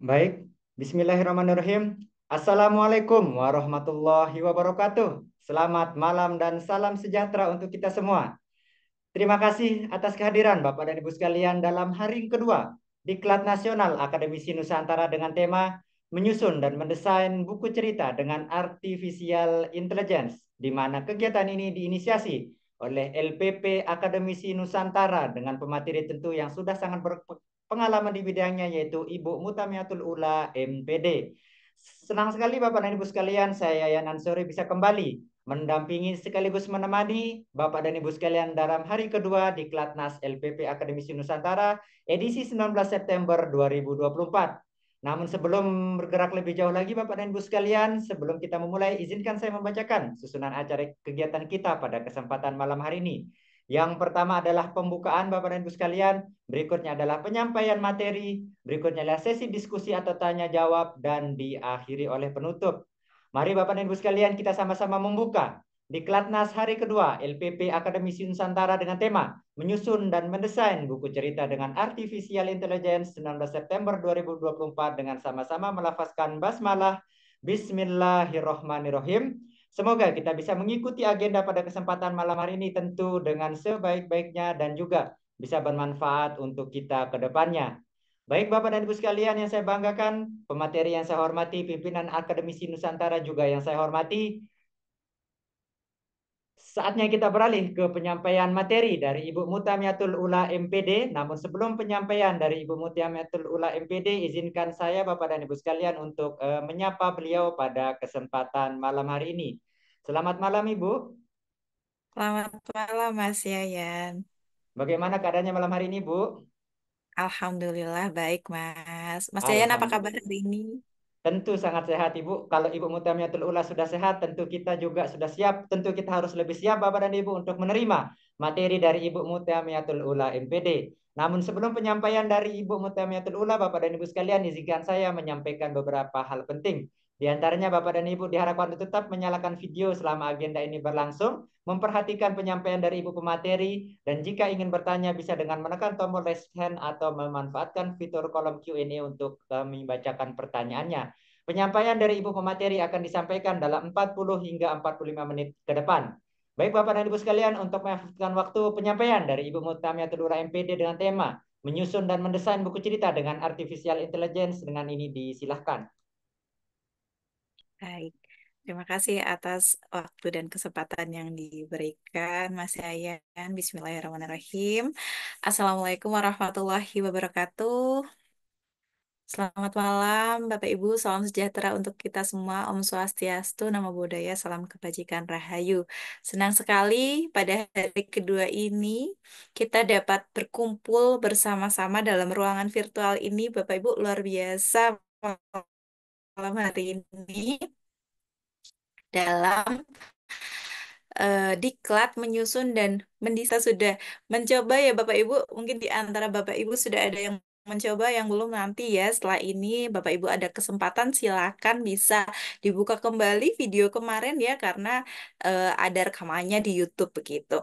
Baik, Bismillahirrahmanirrahim. Assalamualaikum warahmatullahi wabarakatuh. Selamat malam dan salam sejahtera untuk kita semua. Terima kasih atas kehadiran Bapak dan Ibu sekalian dalam hari kedua Diklat Nasional Akademisi Nusantara dengan tema menyusun dan mendesain buku cerita dengan Artificial Intelligence, di mana kegiatan ini diinisiasi oleh LPP Akademisi Nusantara dengan pemateri tentu yang sudah sangat berpengalaman di bidangnya, yaitu Ibu Mutamiatul Ula MPD. Senang sekali Bapak dan Ibu sekalian, saya Yanan Sore bisa kembali mendampingi sekaligus menemani Bapak dan Ibu sekalian dalam hari kedua di Klatnas LPP Akademisi Nusantara edisi 19 September 2024. Namun sebelum bergerak lebih jauh lagi Bapak dan Ibu sekalian, sebelum kita memulai, izinkan saya membacakan susunan acara kegiatan kita pada kesempatan malam hari ini. Yang pertama adalah pembukaan Bapak dan Ibu sekalian, berikutnya adalah penyampaian materi, berikutnya adalah sesi diskusi atau tanya jawab, dan diakhiri oleh penutup. Mari Bapak dan Ibu sekalian kita sama-sama membuka di Klatnas hari kedua LPP Akademisi Nusantara dengan tema menyusun dan mendesain buku cerita dengan Artificial Intelligence 19 September 2024 dengan sama-sama melafazkan basmalah Bismillahirrohmanirrohim. Semoga kita bisa mengikuti agenda pada kesempatan malam hari ini tentu dengan sebaik-baiknya dan juga bisa bermanfaat untuk kita ke depannya. Baik Bapak dan Ibu sekalian yang saya banggakan, pemateri yang saya hormati, pimpinan Akademisi Nusantara juga yang saya hormati, saatnya kita beralih ke penyampaian materi dari Ibu Mutamiatul Ula MPD. Namun sebelum penyampaian dari Ibu Mutamiatul Ula MPD, izinkan saya Bapak dan Ibu sekalian untuk menyapa beliau pada kesempatan malam hari ini. Selamat malam Ibu. Selamat malam Mas Yayan. Bagaimana keadaannya malam hari ini Bu? Alhamdulillah baik Mas. Mas Yayan apa kabar Alhamdulillah. hari ini? Tentu sangat sehat Ibu. Kalau Ibu Mutamiatul Ula sudah sehat, tentu kita juga sudah siap. Tentu kita harus lebih siap Bapak dan Ibu untuk menerima materi dari Ibu Mutamiatul Ula MPD. Namun sebelum penyampaian dari Ibu Mutamiatul Ula, Bapak dan Ibu sekalian, izinkan saya menyampaikan beberapa hal penting. Di antaranya Bapak dan Ibu diharapkan untuk tetap menyalakan video selama agenda ini berlangsung, memperhatikan penyampaian dari Ibu pemateri, dan jika ingin bertanya bisa dengan menekan tombol raise hand atau memanfaatkan fitur kolom Q&A untuk kami bacakan pertanyaannya. Penyampaian dari Ibu pemateri akan disampaikan dalam 40 hingga 45 menit ke depan. Baik Bapak dan Ibu sekalian, untuk memanfaatkan waktu penyampaian dari Ibu Mutamiatul Ura MPD dengan tema menyusun dan mendesain buku cerita dengan Artificial Intelligence, dengan ini disilahkan. Baik. Terima kasih atas waktu dan kesempatan yang diberikan Mas Yayan. Bismillahirrahmanirrahim. Assalamualaikum warahmatullahi wabarakatuh. Selamat malam Bapak Ibu, salam sejahtera untuk kita semua. Om Swastiastu, Namo Buddhaya, salam kebajikan Rahayu. Senang sekali pada hari kedua ini kita dapat berkumpul bersama-sama dalam ruangan virtual ini. Bapak Ibu luar biasa malam hari ini dalam diklat menyusun dan mendisa sudah mencoba ya Bapak Ibu. Mungkin di antara Bapak Ibu sudah ada yang mencoba, yang belum nanti ya. Setelah ini Bapak Ibu ada kesempatan silakan bisa dibuka kembali video kemarin ya, karena ada rekamannya di YouTube begitu.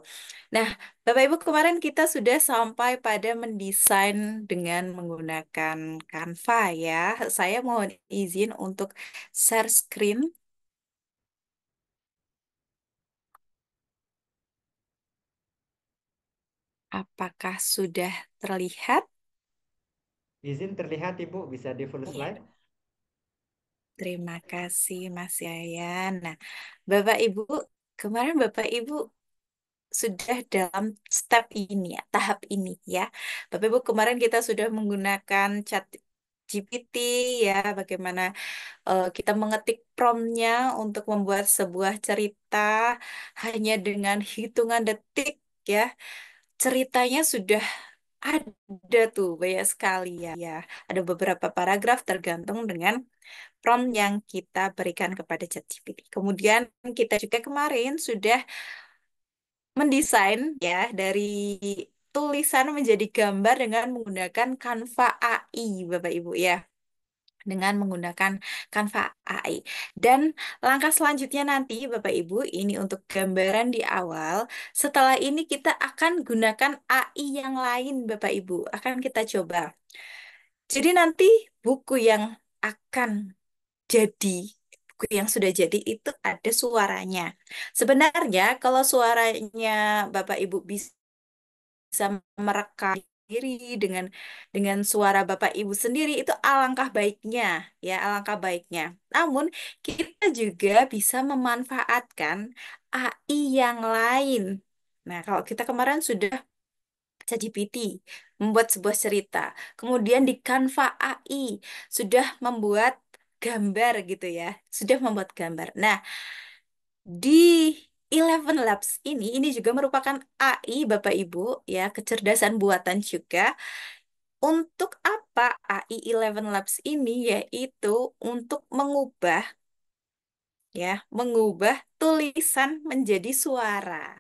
Nah, Bapak Ibu, kemarin kita sudah sampai pada mendesain dengan menggunakan Canva ya. Saya mohon izin untuk share screen. Apakah sudah terlihat? Izin terlihat Ibu, bisa di full Iya. slide. Terima kasih Mas Yayan. Nah, Bapak Ibu, kemarin Bapak Ibu sudah dalam step ini ya, tahap ini ya. Bapak Ibu, kemarin kita sudah menggunakan chat GPT ya, bagaimana kita mengetik promptnya untuk membuat sebuah cerita hanya dengan hitungan detik ya. Ceritanya sudah ada tuh banyak sekali ya. Ada beberapa paragraf tergantung dengan prompt yang kita berikan kepada ChatGPT. Kemudian kita juga kemarin sudah mendesain ya dari tulisan menjadi gambar dengan menggunakan Canva AI, Bapak Ibu ya. Dengan menggunakan Canva AI. Dan langkah selanjutnya nanti Bapak Ibu, ini untuk gambaran di awal. Setelah ini kita akan gunakan AI yang lain Bapak Ibu. Akan kita coba. Jadi nanti buku yang akan jadi, buku yang sudah jadi itu ada suaranya. Sebenarnya kalau suaranya Bapak Ibu bisa merekam diri dengan suara Bapak Ibu sendiri itu alangkah baiknya, ya alangkah baiknya. Namun kita juga bisa memanfaatkan AI yang lain. Nah, kalau kita kemarin sudah ChatGPT membuat sebuah cerita, kemudian di Canva AI sudah membuat gambar gitu ya, sudah membuat gambar. Nah, di Eleven Labs ini juga merupakan AI Bapak Ibu ya, kecerdasan buatan juga. Untuk apa AI Eleven Labs ini? Yaitu untuk mengubah tulisan menjadi suara.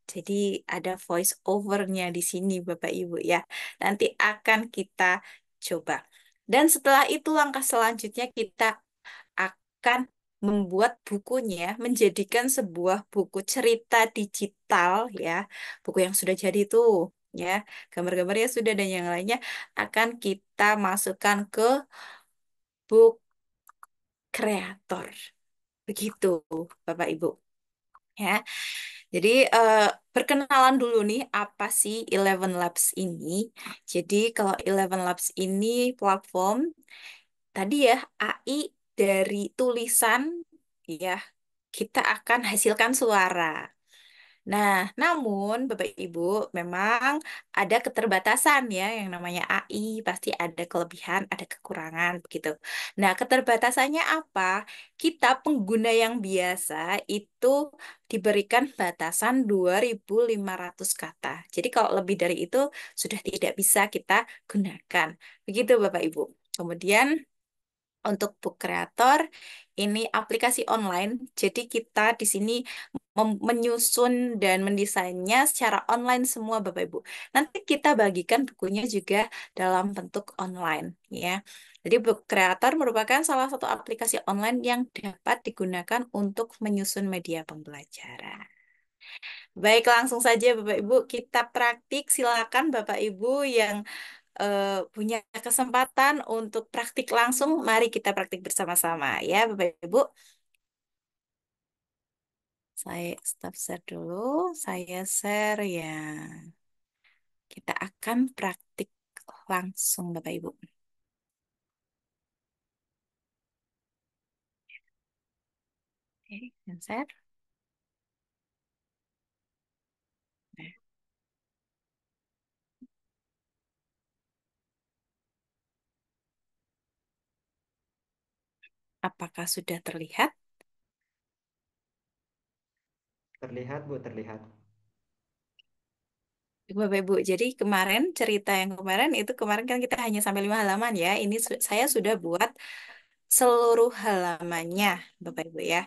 Jadi ada voice overnya di sini Bapak Ibu ya. Nanti akan kita coba. Dan setelah itu langkah selanjutnya kita akan membuat bukunya, menjadikan sebuah buku cerita digital ya, buku yang sudah jadi itu ya, gambar-gambarnya sudah dan yang lainnya akan kita masukkan ke book creator. Begitu, Bapak Ibu. Ya, jadi perkenalan dulu nih apa sih Eleven Labs ini? Jadi kalau Eleven Labs ini platform tadi ya AI dari tulisan ya kita akan hasilkan suara. Nah, namun Bapak Ibu memang ada keterbatasan ya yang namanya AI pasti ada kelebihan, ada kekurangan begitu. Nah, keterbatasannya apa? Kita pengguna yang biasa itu diberikan batasan 2.500 kata. Jadi kalau lebih dari itu sudah tidak bisa kita gunakan. Begitu Bapak Ibu. Kemudian untuk book creator, ini aplikasi online. Jadi kita di sini menyusun dan mendesainnya secara online semua Bapak Ibu. Nanti kita bagikan bukunya juga dalam bentuk online ya. Jadi book creator merupakan salah satu aplikasi online yang dapat digunakan untuk menyusun media pembelajaran. Baik, langsung saja Bapak Ibu kita praktik. Silakan Bapak Ibu yang punya kesempatan untuk praktik langsung, mari kita praktik bersama-sama ya Bapak Ibu. Saya stop share dulu, saya share ya. Kita akan praktik langsung Bapak Ibu. Oke, dan share. Nah, apakah sudah terlihat? Terlihat, Bu, terlihat. Bapak Ibu, jadi kemarin cerita yang kemarin itu kemarin kan kita hanya sampai 5 halaman ya. Ini saya sudah buat seluruh halamannya, Bapak Ibu ya.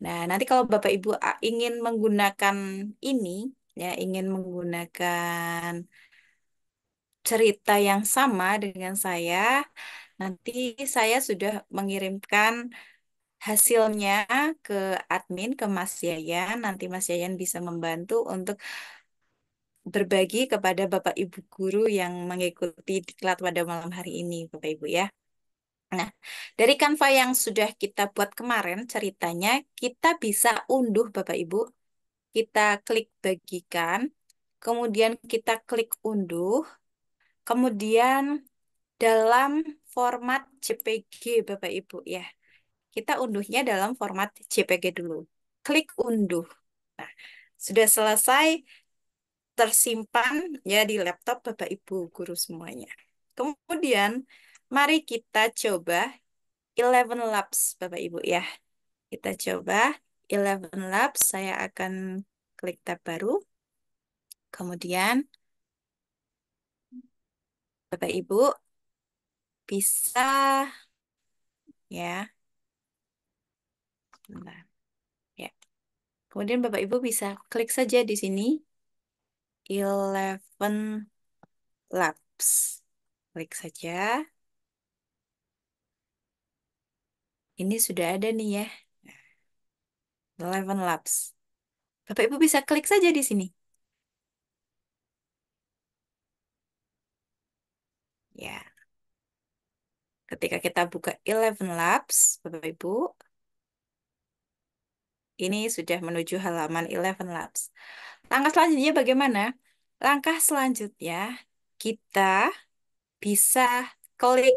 Nah, nanti kalau Bapak Ibu ingin menggunakan ini, ya, ingin menggunakan cerita yang sama dengan saya, nanti saya sudah mengirimkan hasilnya ke admin, ke Mas Yayan. Nanti Mas Yayan bisa membantu untuk berbagi kepada Bapak Ibu guru yang mengikuti diklat pada malam hari ini, Bapak Ibu ya. Nah, dari Canva yang sudah kita buat kemarin ceritanya, kita bisa unduh Bapak Ibu. Kita klik bagikan, kemudian kita klik unduh, kemudian dalam format JPG Bapak Ibu ya. Kita unduhnya dalam format JPG dulu. Klik unduh. Nah, sudah selesai tersimpan ya di laptop Bapak Ibu guru semuanya. Kemudian mari kita coba Eleven Labs Bapak Ibu ya. Kita coba Eleven Labs. Saya akan klik tab baru. Kemudian Bapak Ibu bisa ya. Bentar, ya. Kemudian Bapak Ibu bisa klik saja di sini Eleven Labs. Klik saja. Ini sudah ada nih ya. Eleven Labs. Bapak Ibu bisa klik saja di sini. Ya. Ketika kita buka Eleven Labs, Bapak Ibu, ini sudah menuju halaman Eleven Labs. Langkah selanjutnya bagaimana? Langkah selanjutnya kita bisa klik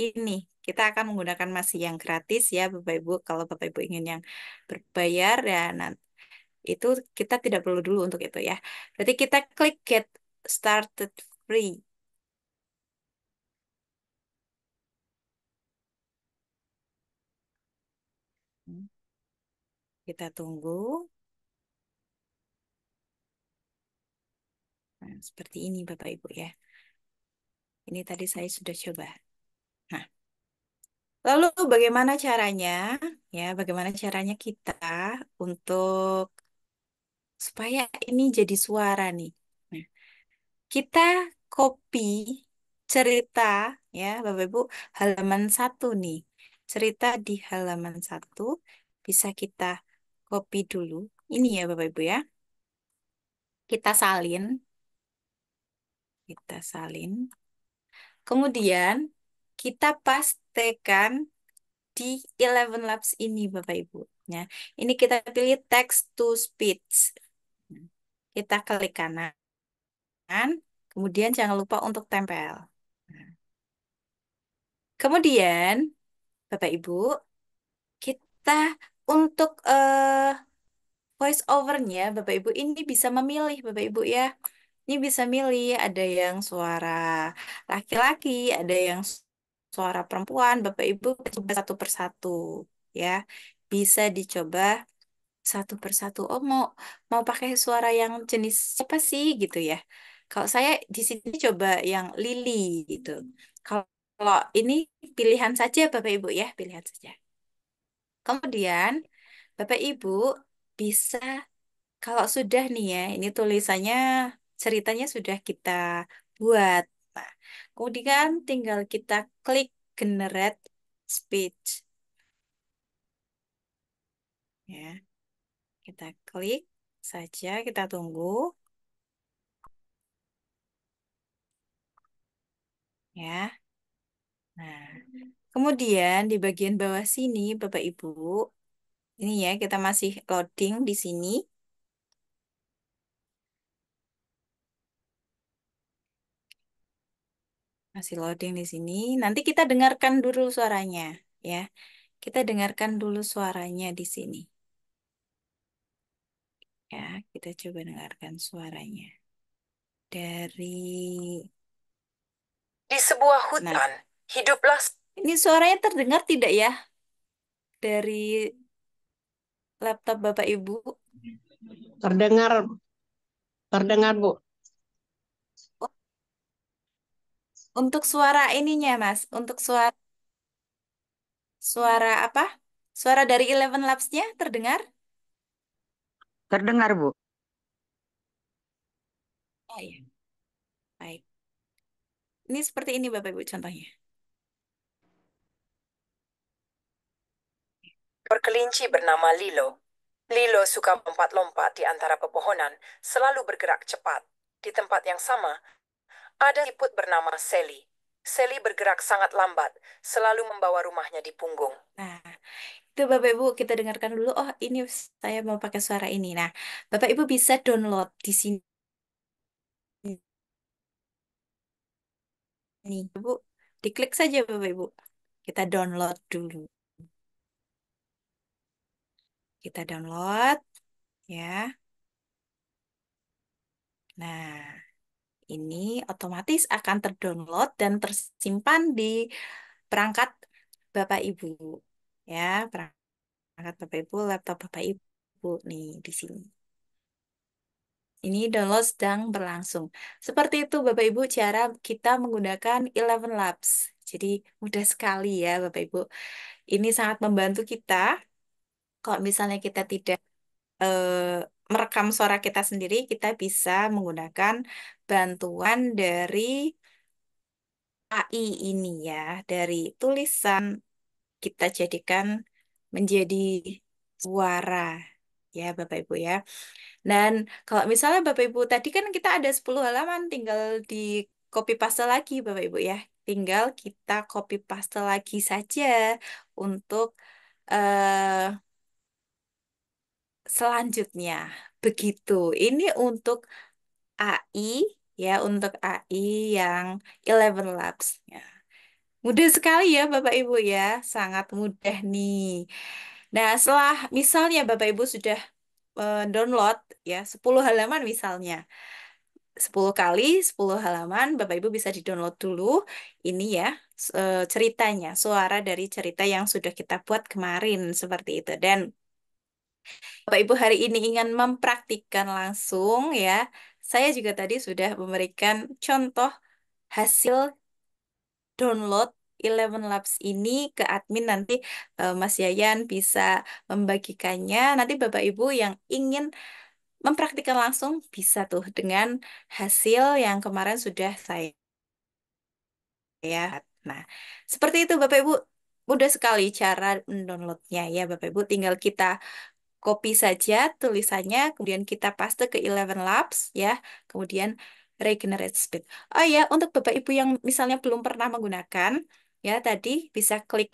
ini. Kita akan menggunakan masih yang gratis ya Bapak Ibu. Kalau Bapak Ibu ingin yang berbayar ya itu kita tidak perlu dulu untuk itu ya. Berarti kita klik Get Started Free. Kita tunggu. Nah, seperti ini Bapak Ibu ya. Ini tadi saya sudah coba. Nah, lalu bagaimana caranya? Ya, bagaimana caranya kita untuk supaya ini jadi suara nih. Nah, kita copy cerita ya Bapak Ibu halaman satu nih. Cerita di halaman satu bisa kita copy dulu. Ini ya Bapak Ibu ya. Kita salin. Kita salin. Kemudian kita pastekan di Eleven Labs ini Bapak Ibu. Ya, ini kita pilih text to speech. Kita klik kanan, kemudian jangan lupa untuk tempel. Kemudian Bapak Ibu, kita untuk voice overnya Bapak Ibu ini bisa memilih Bapak Ibu ya. Ini bisa milih ada yang suara laki-laki, ada yang suara perempuan. Bapak Ibu coba satu persatu ya. Bisa dicoba satu persatu. Oh mau mau pakai suara yang jenis apa sih gitu ya. Kalau saya di sini coba yang Lily gitu. Kalau ini pilihan saja Bapak Ibu ya, pilihan saja. Kemudian Bapak Ibu bisa kalau sudah nih ya, ini tulisannya ceritanya sudah kita buat. Nah, kemudian tinggal kita klik generate speech ya. Kita klik saja, kita tunggu ya. Nah, kemudian di bagian bawah sini Bapak Ibu, ini ya kita masih loading di sini, masih loading di sini. Nanti kita dengarkan dulu suaranya ya. Kita dengarkan dulu suaranya di sini. Ya, kita coba dengarkan suaranya. Dari Di sebuah nah, hutan, hiduplah ini suaranya terdengar tidak ya dari laptop Bapak Ibu? Terdengar, terdengar Bu. Untuk suara ininya, Mas, untuk suara suara apa? Suara dari Eleven Labs-nya terdengar? Terdengar, Bu. Oh iya, baik. Ini seperti ini Bapak Ibu contohnya. berkelinci bernama Lilo. Lilo suka lompat-lompat di antara pepohonan, selalu bergerak cepat. Di tempat yang sama, ada siput bernama Sally. Sally bergerak sangat lambat, selalu membawa rumahnya di punggung. Nah, itu Bapak Ibu kita dengarkan dulu. Oh, ini saya mau pakai suara ini. Nah, Bapak Ibu bisa download di sini. Nih, Bu. Diklik saja Bapak Ibu. Kita download dulu. Kita download ya. Nah, ini otomatis akan terdownload dan tersimpan di perangkat Bapak Ibu. Ya, perangkat Bapak Ibu, laptop Bapak Ibu nih di sini. Ini download sedang berlangsung. Seperti itu Bapak Ibu cara kita menggunakan Eleven Labs. Jadi mudah sekali ya Bapak Ibu. Ini sangat membantu kita. Kalau misalnya kita tidak merekam suara kita sendiri, kita bisa menggunakan bantuan dari AI ini ya, dari tulisan kita jadikan menjadi suara ya Bapak Ibu ya. Dan kalau misalnya Bapak Ibu tadi kan kita ada 10 halaman tinggal di copy paste lagi Bapak Ibu ya. tinggal kita copy paste lagi saja untuk eh, selanjutnya. Begitu. Ini untuk AI ya, untuk AI yang 11 Labs. Ya. Mudah sekali ya Bapak Ibu ya, sangat mudah nih. Nah, setelah misalnya Bapak Ibu sudah download ya 10 halaman misalnya. 10 kali 10 halaman Bapak Ibu bisa di-download dulu ini ya ceritanya, suara dari cerita yang sudah kita buat kemarin seperti itu. Dan Bapak Ibu hari ini ingin mempraktikkan langsung ya. Saya juga tadi sudah memberikan contoh hasil download 11 Labs ini ke admin, nanti Mas Yayan bisa membagikannya. Nanti Bapak Ibu yang ingin mempraktikkan langsung bisa tuh dengan hasil yang kemarin sudah saya. Nah, seperti itu Bapak Ibu. Mudah sekali cara mendownloadnya ya Bapak Ibu. Tinggal kita copy saja tulisannya, kemudian kita paste ke 11 Labs ya, kemudian regenerate speed. Oh ya, untuk Bapak Ibu yang misalnya belum pernah menggunakan, ya tadi bisa klik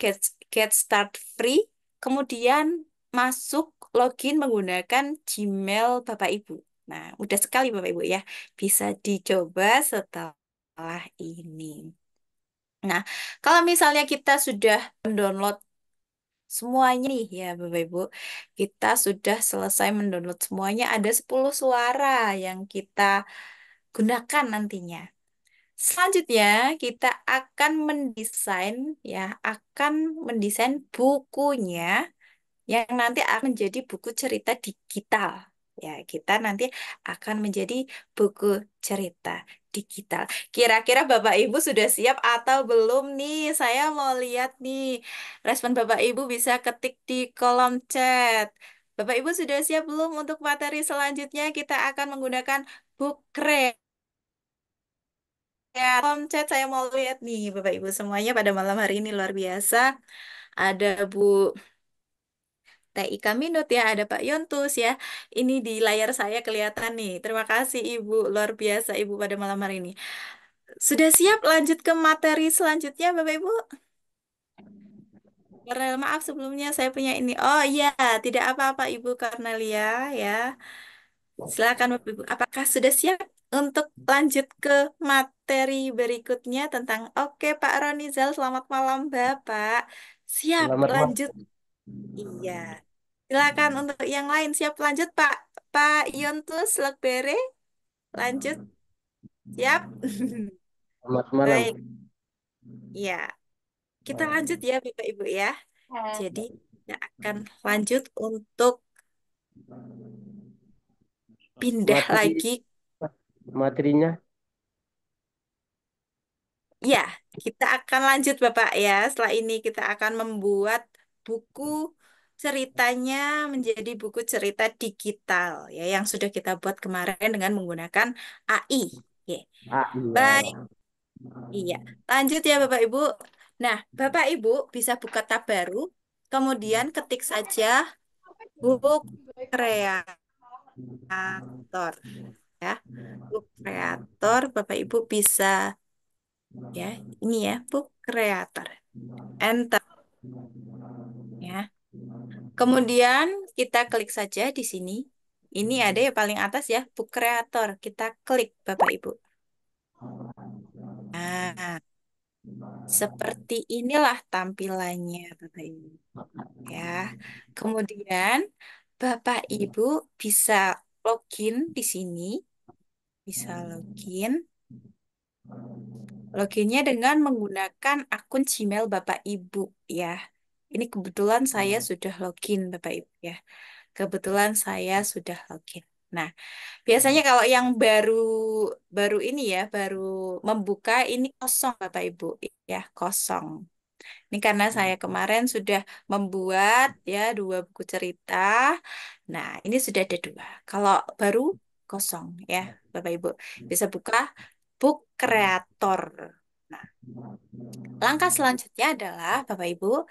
get start free, kemudian masuk login menggunakan Gmail Bapak Ibu. Nah, mudah sekali Bapak Ibu ya, bisa dicoba setelah ini. Nah, kalau misalnya kita sudah mendownload semuanya nih ya Bapak Ibu, kita sudah selesai mendownload semuanya, ada 10 suara yang kita gunakan nantinya. Selanjutnya kita akan mendesain ya, akan mendesain bukunya yang nanti akan menjadi buku cerita digital. Ya, kita nanti akan menjadi buku cerita digital. Kira-kira Bapak Ibu sudah siap atau belum nih? Saya mau lihat nih. Respon Bapak Ibu bisa ketik di kolom chat. Bapak Ibu sudah siap belum untuk materi selanjutnya? Kita akan menggunakan book ya, kolom chat saya mau lihat nih Bapak Ibu semuanya pada malam hari ini luar biasa. Ada Bu TIK Minut ya, ada Pak Yontus ya. Ini di layar saya kelihatan nih. Terima kasih Ibu, luar biasa Ibu pada malam hari ini. Sudah siap lanjut ke materi selanjutnya Bapak Ibu? Karena maaf sebelumnya saya punya ini. Oh iya, tidak apa-apa Ibu Karnelia ya. Silakan Bapak Ibu. Apakah sudah siap untuk lanjut ke materi berikutnya tentang Oke Pak Ronizal, selamat malam Bapak. Siap Selamat malam. lanjut. Iya. Silakan untuk yang lain siap lanjut Pak. Pak Yontus Lekbere lanjut. Siap? Selamat malam. Baik. Ya, kita lanjut ya Bapak Ibu ya. Jadi kita akan lanjut untuk pindah Materi lagi. materinya Ya, kita akan lanjut Bapak ya. Setelah ini kita akan membuat buku ceritanya menjadi buku cerita digital ya yang sudah kita buat kemarin dengan menggunakan AI. Oke. Baik, iya. iya. Lanjut ya Bapak Ibu. Nah, Bapak Ibu bisa buka tab baru, kemudian ketik saja book kreator ya. Book kreator Bapak Ibu bisa ya. Ini ya, book kreator. Enter ya. Kemudian kita klik saja di sini. Ini ada yang paling atas ya, book creator. Kita klik Bapak Ibu. Nah, seperti inilah tampilannya Bapak Ibu. Ya. Kemudian Bapak Ibu bisa login di sini. Bisa login. Loginnya dengan menggunakan akun Gmail Bapak Ibu ya. Ini kebetulan saya sudah login Bapak Ibu ya. Kebetulan saya sudah login. Nah, biasanya kalau yang baru baru ini ya, baru membuka ini kosong Bapak Ibu ya, kosong. Ini karena saya kemarin sudah membuat ya 2 buku cerita. Nah, ini sudah ada 2. Kalau baru kosong ya, Bapak Ibu. Bisa buka book kreator. Nah, langkah selanjutnya adalah Bapak Ibu,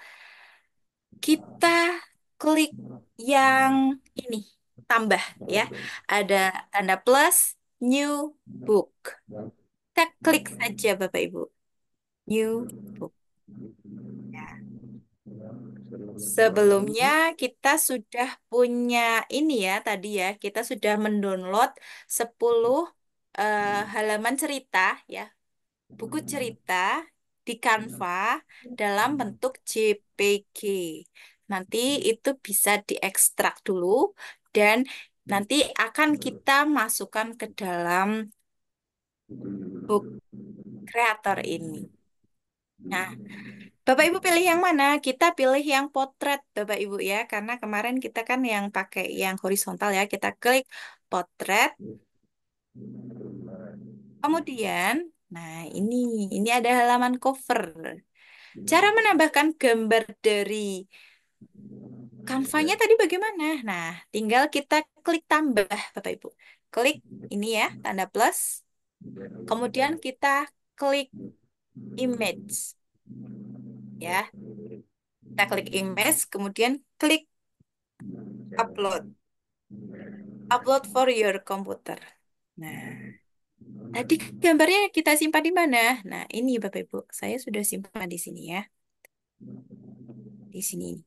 kita klik yang ini, tambah ya. Ada tanda plus, new book. Kita klik saja Bapak Ibu. New book. Ya. Sebelumnya kita sudah punya ini ya tadi ya, kita sudah mendownload 10 halaman cerita ya, buku cerita di Canva dalam bentuk JPG. Nanti itu bisa diekstrak dulu dan nanti akan kita masukkan ke dalam book creator ini. Nah, Bapak Ibu pilih yang mana? Kita pilih yang potret, Bapak Ibu ya, karena kemarin kita kan yang pakai yang horizontal ya. Kita klik potret, kemudian, nah ini ada halaman cover. Cara menambahkan gambar dari Canva-nya tadi bagaimana? Nah, tinggal kita klik tambah, Bapak Ibu. Klik ini ya, tanda plus. Kemudian kita klik image ya. Kita klik image, kemudian klik upload. Upload for your computer. Nah, tadi gambarnya kita simpan di mana? Nah, ini Bapak Ibu, saya sudah simpan di sini ya. Di sini.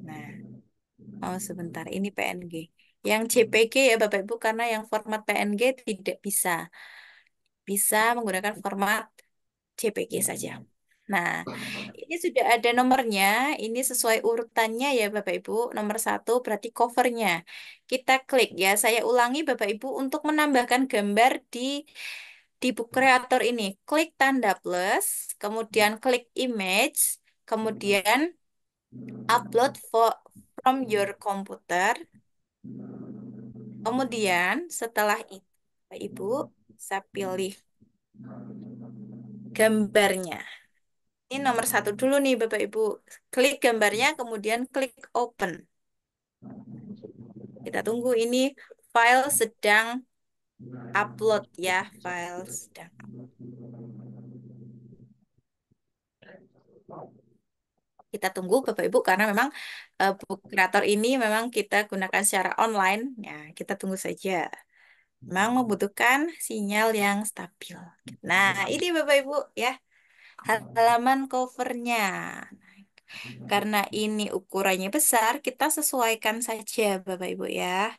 Nah, oh sebentar, ini PNG. Yang JPG ya Bapak Ibu, karena yang format PNG tidak bisa. Bisa menggunakan format JPG saja. Nah, ini sudah ada nomornya. Ini sesuai urutannya ya Bapak Ibu. Nomor satu berarti covernya. Kita klik ya. Saya ulangi Bapak Ibu untuk menambahkan gambar di book creator ini. Klik tanda plus, kemudian klik image, kemudian upload from your computer. Kemudian setelah itu Bapak Ibu saya pilih gambarnya. Ini nomor satu dulu nih Bapak Ibu. Klik gambarnya, kemudian klik open. Kita tunggu ini file sedang upload ya. File sedang upload. Kita tunggu Bapak Ibu karena memang book creator ini memang kita gunakan secara online. Ya, kita tunggu saja. Memang membutuhkan sinyal yang stabil. Nah, ini Bapak Ibu ya. Halaman covernya. Karena ini ukurannya besar, kita sesuaikan saja Bapak Ibu ya.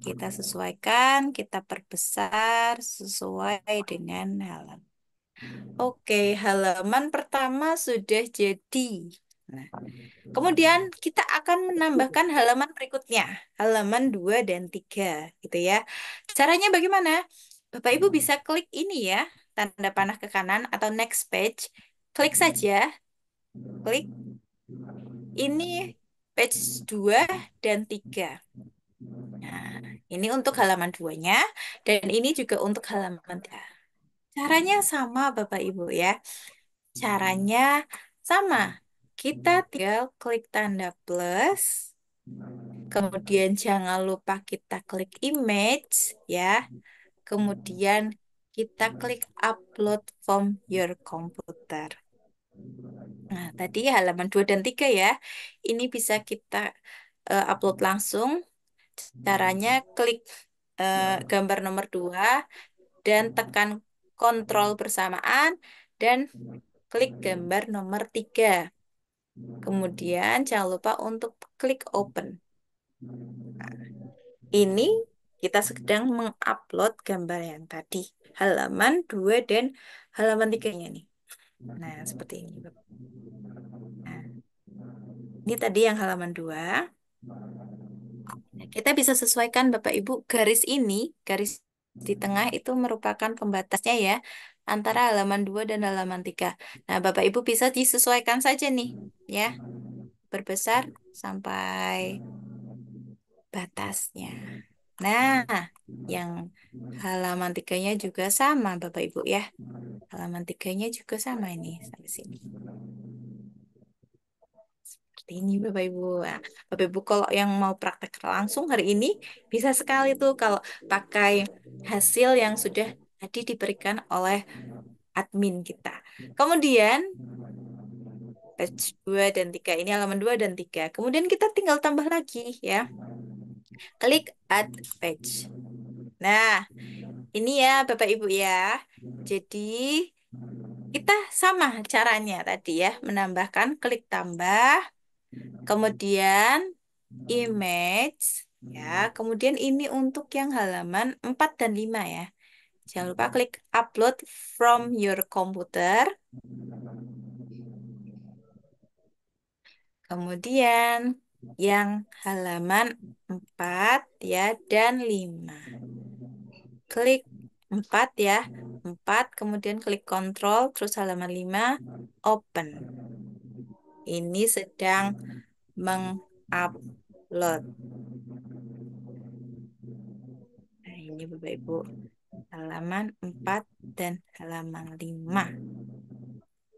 Kita sesuaikan, kita perbesar sesuai dengan halaman. Oke, halaman pertama sudah jadi. Nah, kemudian kita akan menambahkan halaman berikutnya, halaman 2 dan 3, gitu ya. Caranya bagaimana? Bapak Ibu bisa klik ini ya, tanda panah ke kanan atau next page. Klik saja, klik ini page 2 dan 3. Nah, ini untuk halaman 2-nya dan ini juga untuk halaman 3. Caranya sama Bapak Ibu ya. Caranya sama. Kita tinggal klik tanda plus, kemudian jangan lupa kita klik image ya. Kemudian kita klik upload from your computer. Nah, tadi halaman 2 dan 3 ya. Ini bisa kita upload langsung. Caranya klik gambar nomor 2 dan tekan kontrol bersamaan dan klik gambar nomor 3. Kemudian jangan lupa untuk klik open. Nah, ini kita sedang mengupload gambar yang tadi. Halaman 2 dan halaman 3-nya nih. Nah, seperti ini. Nah, ini tadi yang halaman 2. Kita bisa sesuaikan Bapak Ibu garis ini, garis di tengah itu merupakan pembatasnya ya antara halaman 2 dan halaman 3. Nah, Bapak Ibu bisa disesuaikan saja nih ya, berbesar sampai batasnya. Nah, yang halaman 3-nya juga sama Bapak Ibu ya. Halaman 3-nya juga sama ini sampai sini. Seperti ini Bapak Ibu. Nah, Bapak Ibu kalau yang mau praktek langsung hari ini bisa sekali tuh kalau pakai hasil yang sudah tadi diberikan oleh admin kita. Kemudian page 2 dan 3 ini halaman 2 dan 3. Kemudian kita tinggal tambah lagi ya. Klik add page. Nah, ini ya Bapak Ibu ya. Jadi Kita sama caranya tadi ya, menambahkan klik tambah, kemudian image, ya, kemudian ini untuk yang halaman 4 dan 5 ya. Jangan lupa klik upload from your computer. Kemudian yang halaman 4 ya dan 5. Klik 4 ya. 4 kemudian klik kontrol terus halaman 5 open. Ini sedang mengupload. Nah, ini Bapak Ibu halaman 4 dan halaman 5.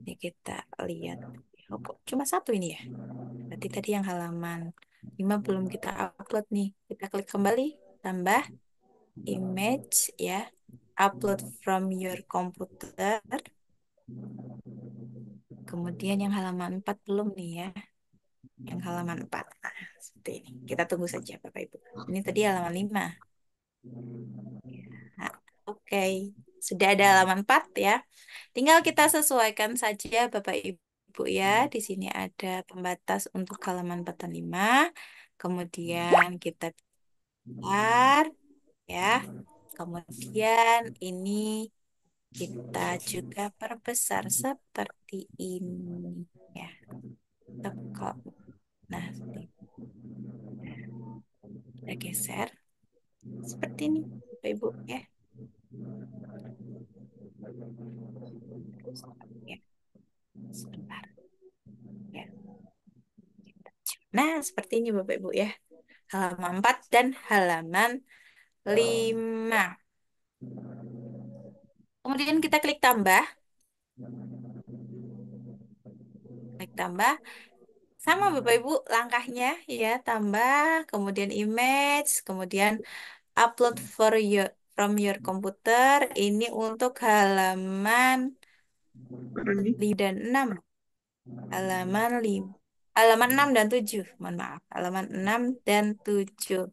Ini kita lihat. Oh, kok cuma satu ini ya? Berarti tadi yang halaman 5 belum kita upload nih. Kita klik kembali, tambah image ya. Upload from your computer. Kemudian yang halaman 4 belum nih ya. Yang halaman 4. Nah, seperti ini. Kita tunggu saja Bapak Ibu. Ini tadi halaman 5. Nah, oke. Sudah ada halaman 4 ya. Tinggal kita sesuaikan saja Bapak Ibu ya. Di sini ada pembatas untuk halaman 4 dan 5. Kemudian kita besar ya. Kemudian ini kita juga perbesar seperti ini ya. Nah, kita geser seperti ini Bapak Ibu ya. Ya, sebentar. Ya. Nah, seperti ini Bapak Ibu ya. Halaman 4 dan halaman 5. Kemudian kita klik tambah. Klik tambah. Sama Bapak Ibu langkahnya ya, tambah, kemudian image, kemudian upload from your computer. Ini untuk halaman 5 dan 6. Halaman 5. Halaman 6 dan 7. Mohon maaf. Halaman 6 dan 7.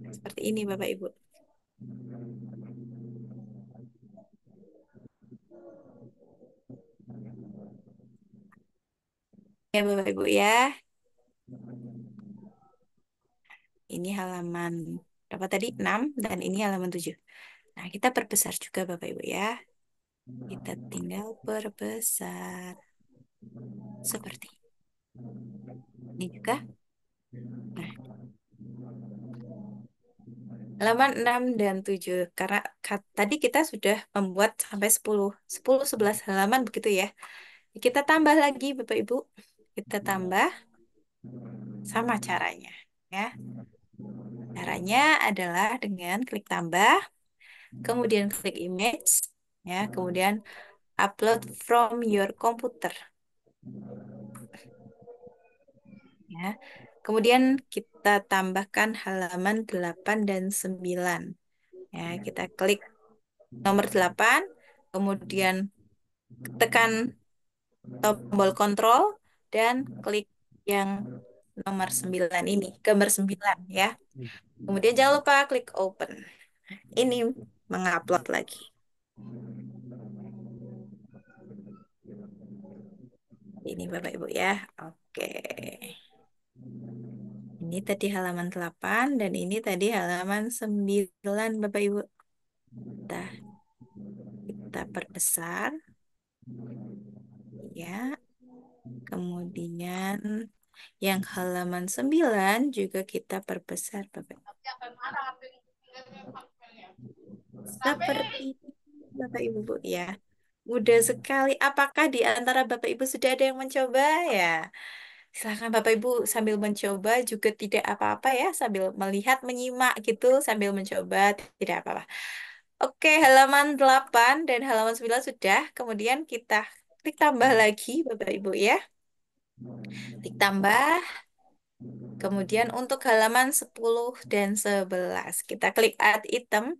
Seperti ini Bapak Ibu. Ya Bapak Ibu ya. Ini halaman berapa tadi? 6 dan ini halaman 7. Nah, kita perbesar juga Bapak Ibu ya. Kita tinggal perbesar. Seperti ini juga. Nah, halaman 6 dan 7. Karena tadi kita sudah membuat sampai 10. 10, 11 halaman begitu ya. Kita tambah lagi Bapak Ibu. Kita tambah sama caranya. Ya. Caranya adalah dengan klik tambah, kemudian klik image, ya, kemudian upload from your computer. Ya. Kemudian kita tambahkan halaman 8 dan 9. Ya, kita klik nomor 8, kemudian tekan tombol kontrol dan klik yang nomor 9 ini, gambar 9 ya. Kemudian jangan lupa klik open. Ini mengupload lagi. Ini Bapak Ibu ya. Oke. Ini tadi halaman 8 dan ini tadi halaman 9 Bapak Ibu. Kita perbesar. Ya. Kemudian yang halaman 9 juga kita perbesar Bapak Ibu. Seperti ini, Bapak Ibu Bu, ya. Mudah sekali. Apakah di antara Bapak Ibu sudah ada yang mencoba ya? Silakan Bapak Ibu sambil mencoba juga tidak apa-apa ya, sambil melihat, menyimak gitu, sambil mencoba tidak apa-apa. Oke, halaman 8 dan halaman 9 sudah. Kemudian kita klik tambah lagi Bapak Ibu ya. Klik tambah. Kemudian untuk halaman 10 dan 11 kita klik add item.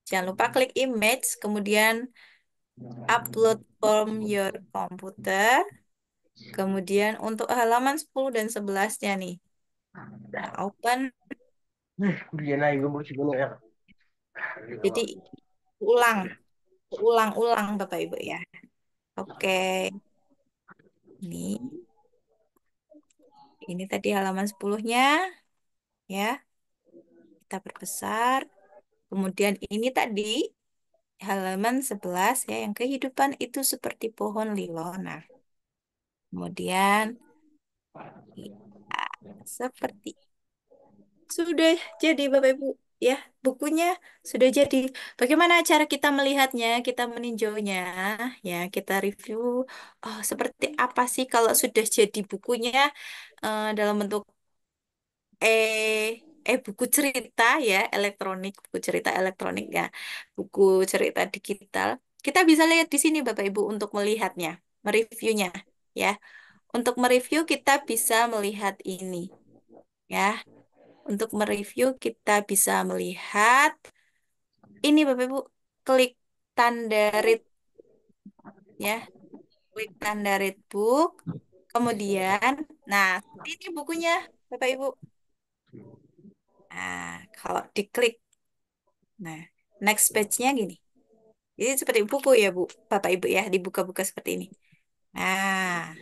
Jangan lupa klik image, kemudian upload from your computer. Kemudian untuk halaman 10 dan 11-nya nih. Nah, open. Dia naik gue bersih banget ya. Jadi ulang. ulang-ulang Bapak Ibu ya. Oke, ini ini tadi halaman 10-nya ya. Kita perbesar. Kemudian ini tadi halaman 11 ya, yang kehidupan itu seperti pohon lilo. Nah, kemudian ya, seperti sudah jadi Bapak Ibu ya, bukunya sudah jadi. Bagaimana cara kita melihatnya, kita meninjaunya ya, kita review. Oh, seperti apa sih kalau sudah jadi bukunya dalam bentuk buku cerita ya, elektronik, buku cerita elektronik ya, buku cerita digital. Kita bisa lihat di sini Bapak Ibu untuk melihatnya, mereviewnya ya. Untuk mereview kita bisa melihat ini ya. Untuk mereview kita bisa melihat ini Bapak Ibu, klik tanda read ya, klik tanda read book. Kemudian, nah ini bukunya Bapak Ibu. Nah, kalau diklik, nah next page-nya gini. Ini seperti buku ya Bu, Bapak Ibu ya, dibuka-buka seperti ini. Nah,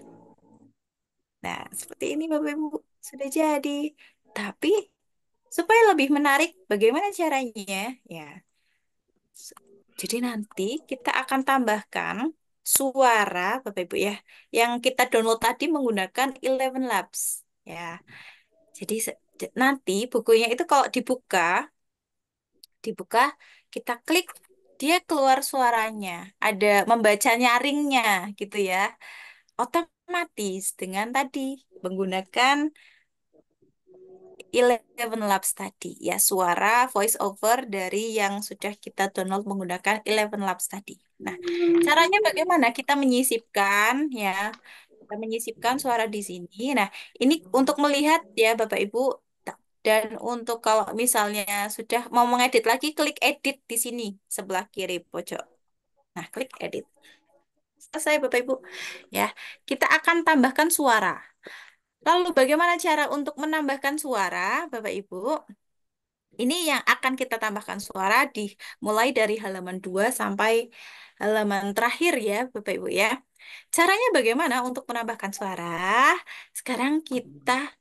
nah seperti ini Bapak Ibu sudah jadi. Tapi supaya lebih menarik, bagaimana caranya? Ya, s- jadi nanti kita akan tambahkan suara Bapak Ibu ya, yang kita download tadi menggunakan Eleven Labs. Ya, jadi nanti bukunya itu kalau dibuka, kita klik, dia keluar suaranya, ada membaca nyaringnya gitu ya, otomatis dengan tadi menggunakan Eleven Labs tadi ya, suara voice over dari yang sudah kita download menggunakan Eleven Labs tadi. Nah, caranya bagaimana kita menyisipkan ya, kita menyisipkan suara di sini. Nah, ini untuk melihat ya Bapak Ibu. Dan untuk kalau misalnya sudah mau mengedit lagi, klik edit di sini sebelah kiri pojok. Nah, klik edit. Selesai Bapak Ibu. Ya, kita akan tambahkan suara. Lalu bagaimana cara untuk menambahkan suara, Bapak Ibu? Ini yang akan kita tambahkan suara mulai dari halaman 2 sampai halaman terakhir ya, Bapak Ibu ya. Caranya bagaimana untuk menambahkan suara? Sekarang kita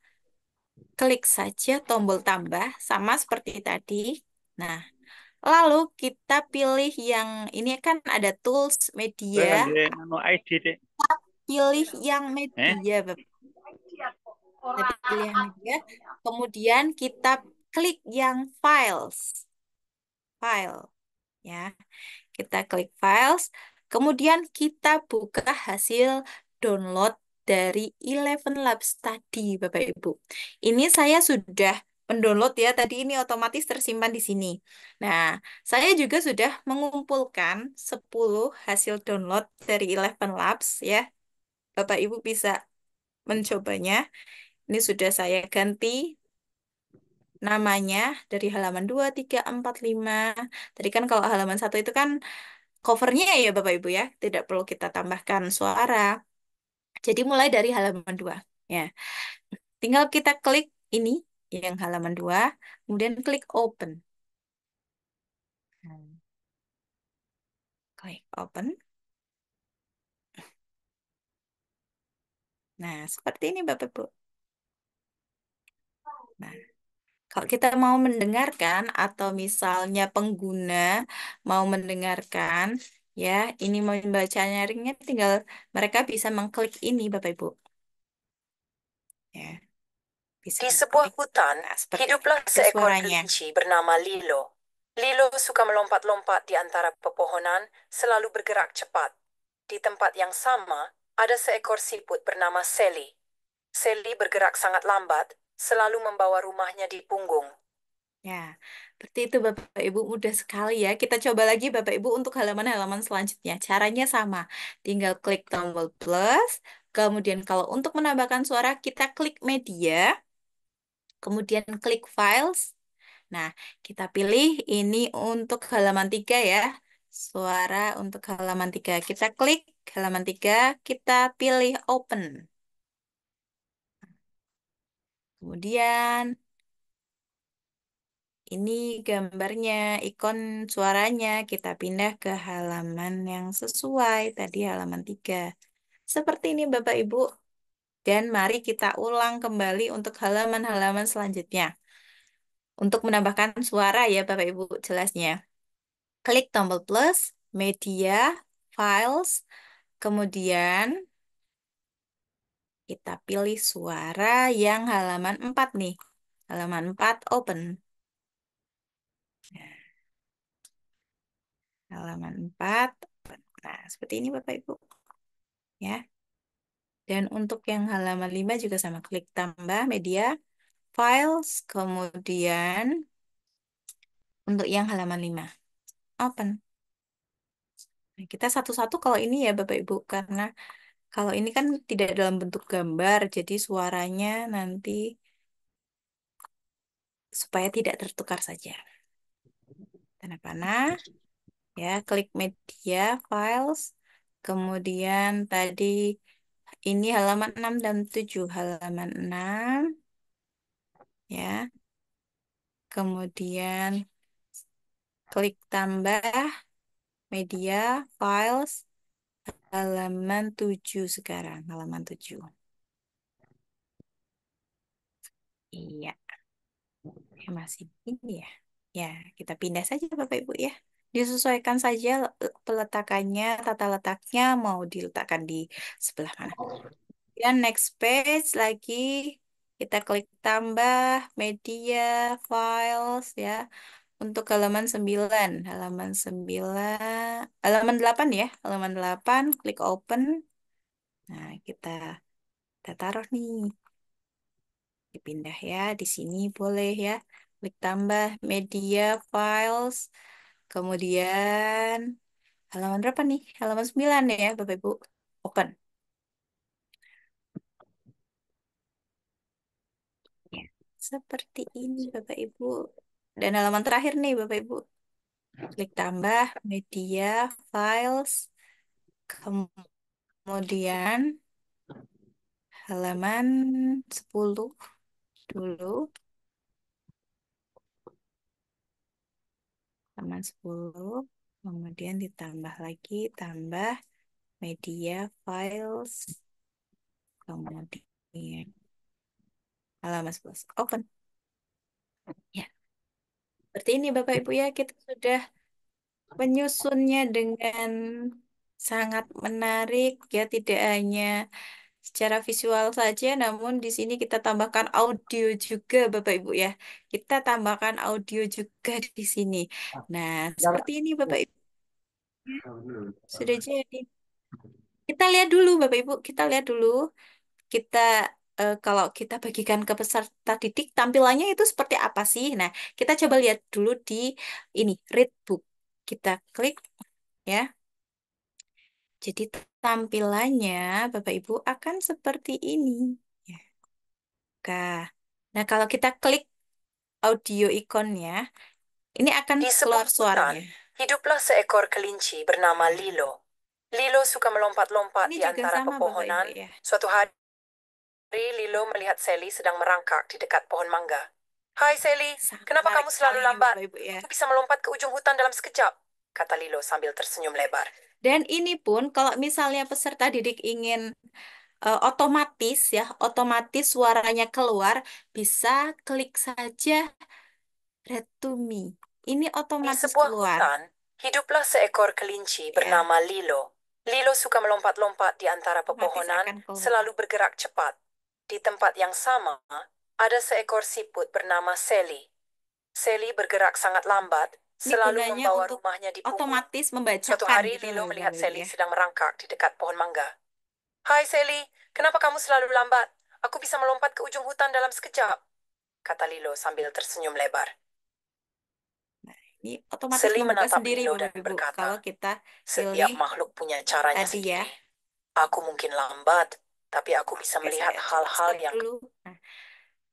klik saja tombol tambah sama seperti tadi. Nah, lalu kita pilih yang ini kan ada tools media, anu ID deh. pilih yang Eh? media, Bapak. Kita pilih yang media, kemudian kita klik yang files, file ya. Kita klik files, kemudian kita buka hasil download dari Eleven Labs tadi, Bapak Ibu. Ini saya sudah mendownload ya, tadi ini otomatis tersimpan di sini. Nah, saya juga sudah mengumpulkan 10 hasil download dari Eleven Labs ya. Bapak Ibu bisa mencobanya. Ini sudah saya ganti namanya dari halaman 2, 3, 4, 5. Tadi kan kalau halaman satu itu kan covernya ya Bapak Ibu ya, tidak perlu kita tambahkan suara. Jadi mulai dari halaman 2 ya. Tinggal kita klik ini yang halaman 2, kemudian klik open. Hmm. Klik open. Nah, seperti ini Bapak Ibu. Nah, kalau kita mau mendengarkan atau misalnya pengguna mau mendengarkan ya, ini mau membaca nyaringnya tinggal mereka bisa mengklik ini Bapak Ibu. Ya, bisa Di sebuah mengklik. hutan, Nah, seperti hiduplah ada seekor suaranya. kelinci bernama Lilo. Lilo suka melompat-lompat di antara pepohonan, selalu bergerak cepat. Di tempat yang sama, ada seekor siput bernama Sally. Sally bergerak sangat lambat, selalu membawa rumahnya di punggung. Ya, seperti itu Bapak Ibu, mudah sekali ya. Kita coba lagi Bapak Ibu untuk halaman-halaman selanjutnya. Caranya sama, tinggal klik tombol plus, kemudian kalau untuk menambahkan suara kita klik media, kemudian klik files. Nah, kita pilih ini untuk halaman 3 ya. Suara untuk halaman 3. Kita klik halaman 3, kita pilih open. Kemudian ini gambarnya, ikon suaranya. Kita pindah ke halaman yang sesuai. Tadi halaman 3. Seperti ini Bapak Ibu. Dan mari kita ulang kembali untuk halaman-halaman selanjutnya. Untuk menambahkan suara ya Bapak Ibu jelasnya. Klik tombol plus, media, files, kemudian kita pilih suara yang halaman 4 nih. Halaman 4 open. Nah, halaman 4 open. Nah, seperti ini Bapak Ibu. Ya. Dan untuk yang halaman 5 juga sama. Klik tambah media, files, kemudian untuk yang halaman 5 open. Nah, kita satu-satu kalau ini ya Bapak Ibu, karena kalau ini kan tidak dalam bentuk gambar, jadi suaranya nanti supaya tidak tertukar saja. Tanda panah, ya, klik media, files, kemudian tadi ini halaman 6 dan 7. Halaman 6, ya, kemudian klik tambah media, files, halaman 7 sekarang, halaman 7. Iya. Ya, masih ini ya. Ya, kita pindah saja Bapak Ibu ya. Disesuaikan saja peletakannya, tata letaknya mau diletakkan di sebelah mana. Dan next page lagi kita klik tambah media files ya. Untuk halaman 9, halaman 8 ya. Halaman 8 klik open. Nah, kita taruh nih. Dipindah ya, di sini boleh ya. Klik tambah media files. Kemudian halaman berapa nih? Halaman 9 ya, Bapak Ibu. Open. Ya, seperti ini Bapak Ibu. Dan halaman terakhir nih Bapak Ibu. Klik tambah media files. Kemudian halaman 10 dulu. Halaman 10. Kemudian ditambah lagi, tambah media files. Kemudian halaman 11. Open. Ya, seperti ini Bapak Ibu ya, kita sudah menyusunnya dengan sangat menarik ya, tidak hanya secara visual saja, namun di sini kita tambahkan audio juga Bapak Ibu ya. Kita tambahkan audio juga di sini. Nah, seperti ini Bapak Ibu. Sudah jadi. Kita lihat dulu Bapak Ibu, kita lihat dulu. Kita kalau kita bagikan ke peserta didik tampilannya itu seperti apa sih? Nah, kita coba lihat dulu di ini read book. Kita klik ya. Jadi tampilannya Bapak Ibu akan seperti ini. Ya. Oke. Nah, kalau kita klik audio ikonnya, ini akan Di keluar sebuah hutan, suaranya. hiduplah seekor kelinci bernama Lilo. Lilo suka melompat-lompat Ini di juga antara sama Bapak Ibu pepohonan. ya. Suatu hari, Lilo melihat Sally sedang merangkak di dekat pohon mangga. Hai Sally, Sangat kenapa menarik kamu selalu sekali lambat? Bapak Ibu ya. Aku bisa melompat ke ujung hutan dalam sekejap, kata Lilo sambil tersenyum lebar. Dan ini pun kalau misalnya peserta didik ingin otomatis ya, otomatis suaranya keluar, bisa klik saja Read to Me. Ini Di otomatis sebuah keluar. hutan, hiduplah seekor kelinci Ya, bernama Lilo. Lilo suka melompat-lompat di antara otomatis pepohonan, akan keluar. selalu bergerak cepat. Di tempat yang sama, ada seekor siput bernama Sally. Sally bergerak sangat lambat, Ini selalu gunanya membawa untuk rumahnya di punggung. otomatis Suatu membacakan hari, gitu Lilo loh melihat Bapak Ibu Sally ya. sedang merangkak di dekat pohon mangga. Hai Sally, kenapa kamu selalu lambat? Aku bisa melompat ke ujung hutan dalam sekejap, kata Lilo sambil tersenyum lebar. Nah, ini otomatis Sally membuka menatap sendiri Lilo dan Bapak Ibu. berkata, Kalau kita setiap pilih makhluk punya caranya tadi ya. sendiri. Aku mungkin lambat, tapi aku bisa Oke, melihat saya coba hal-hal stop yang... dulu. Nah,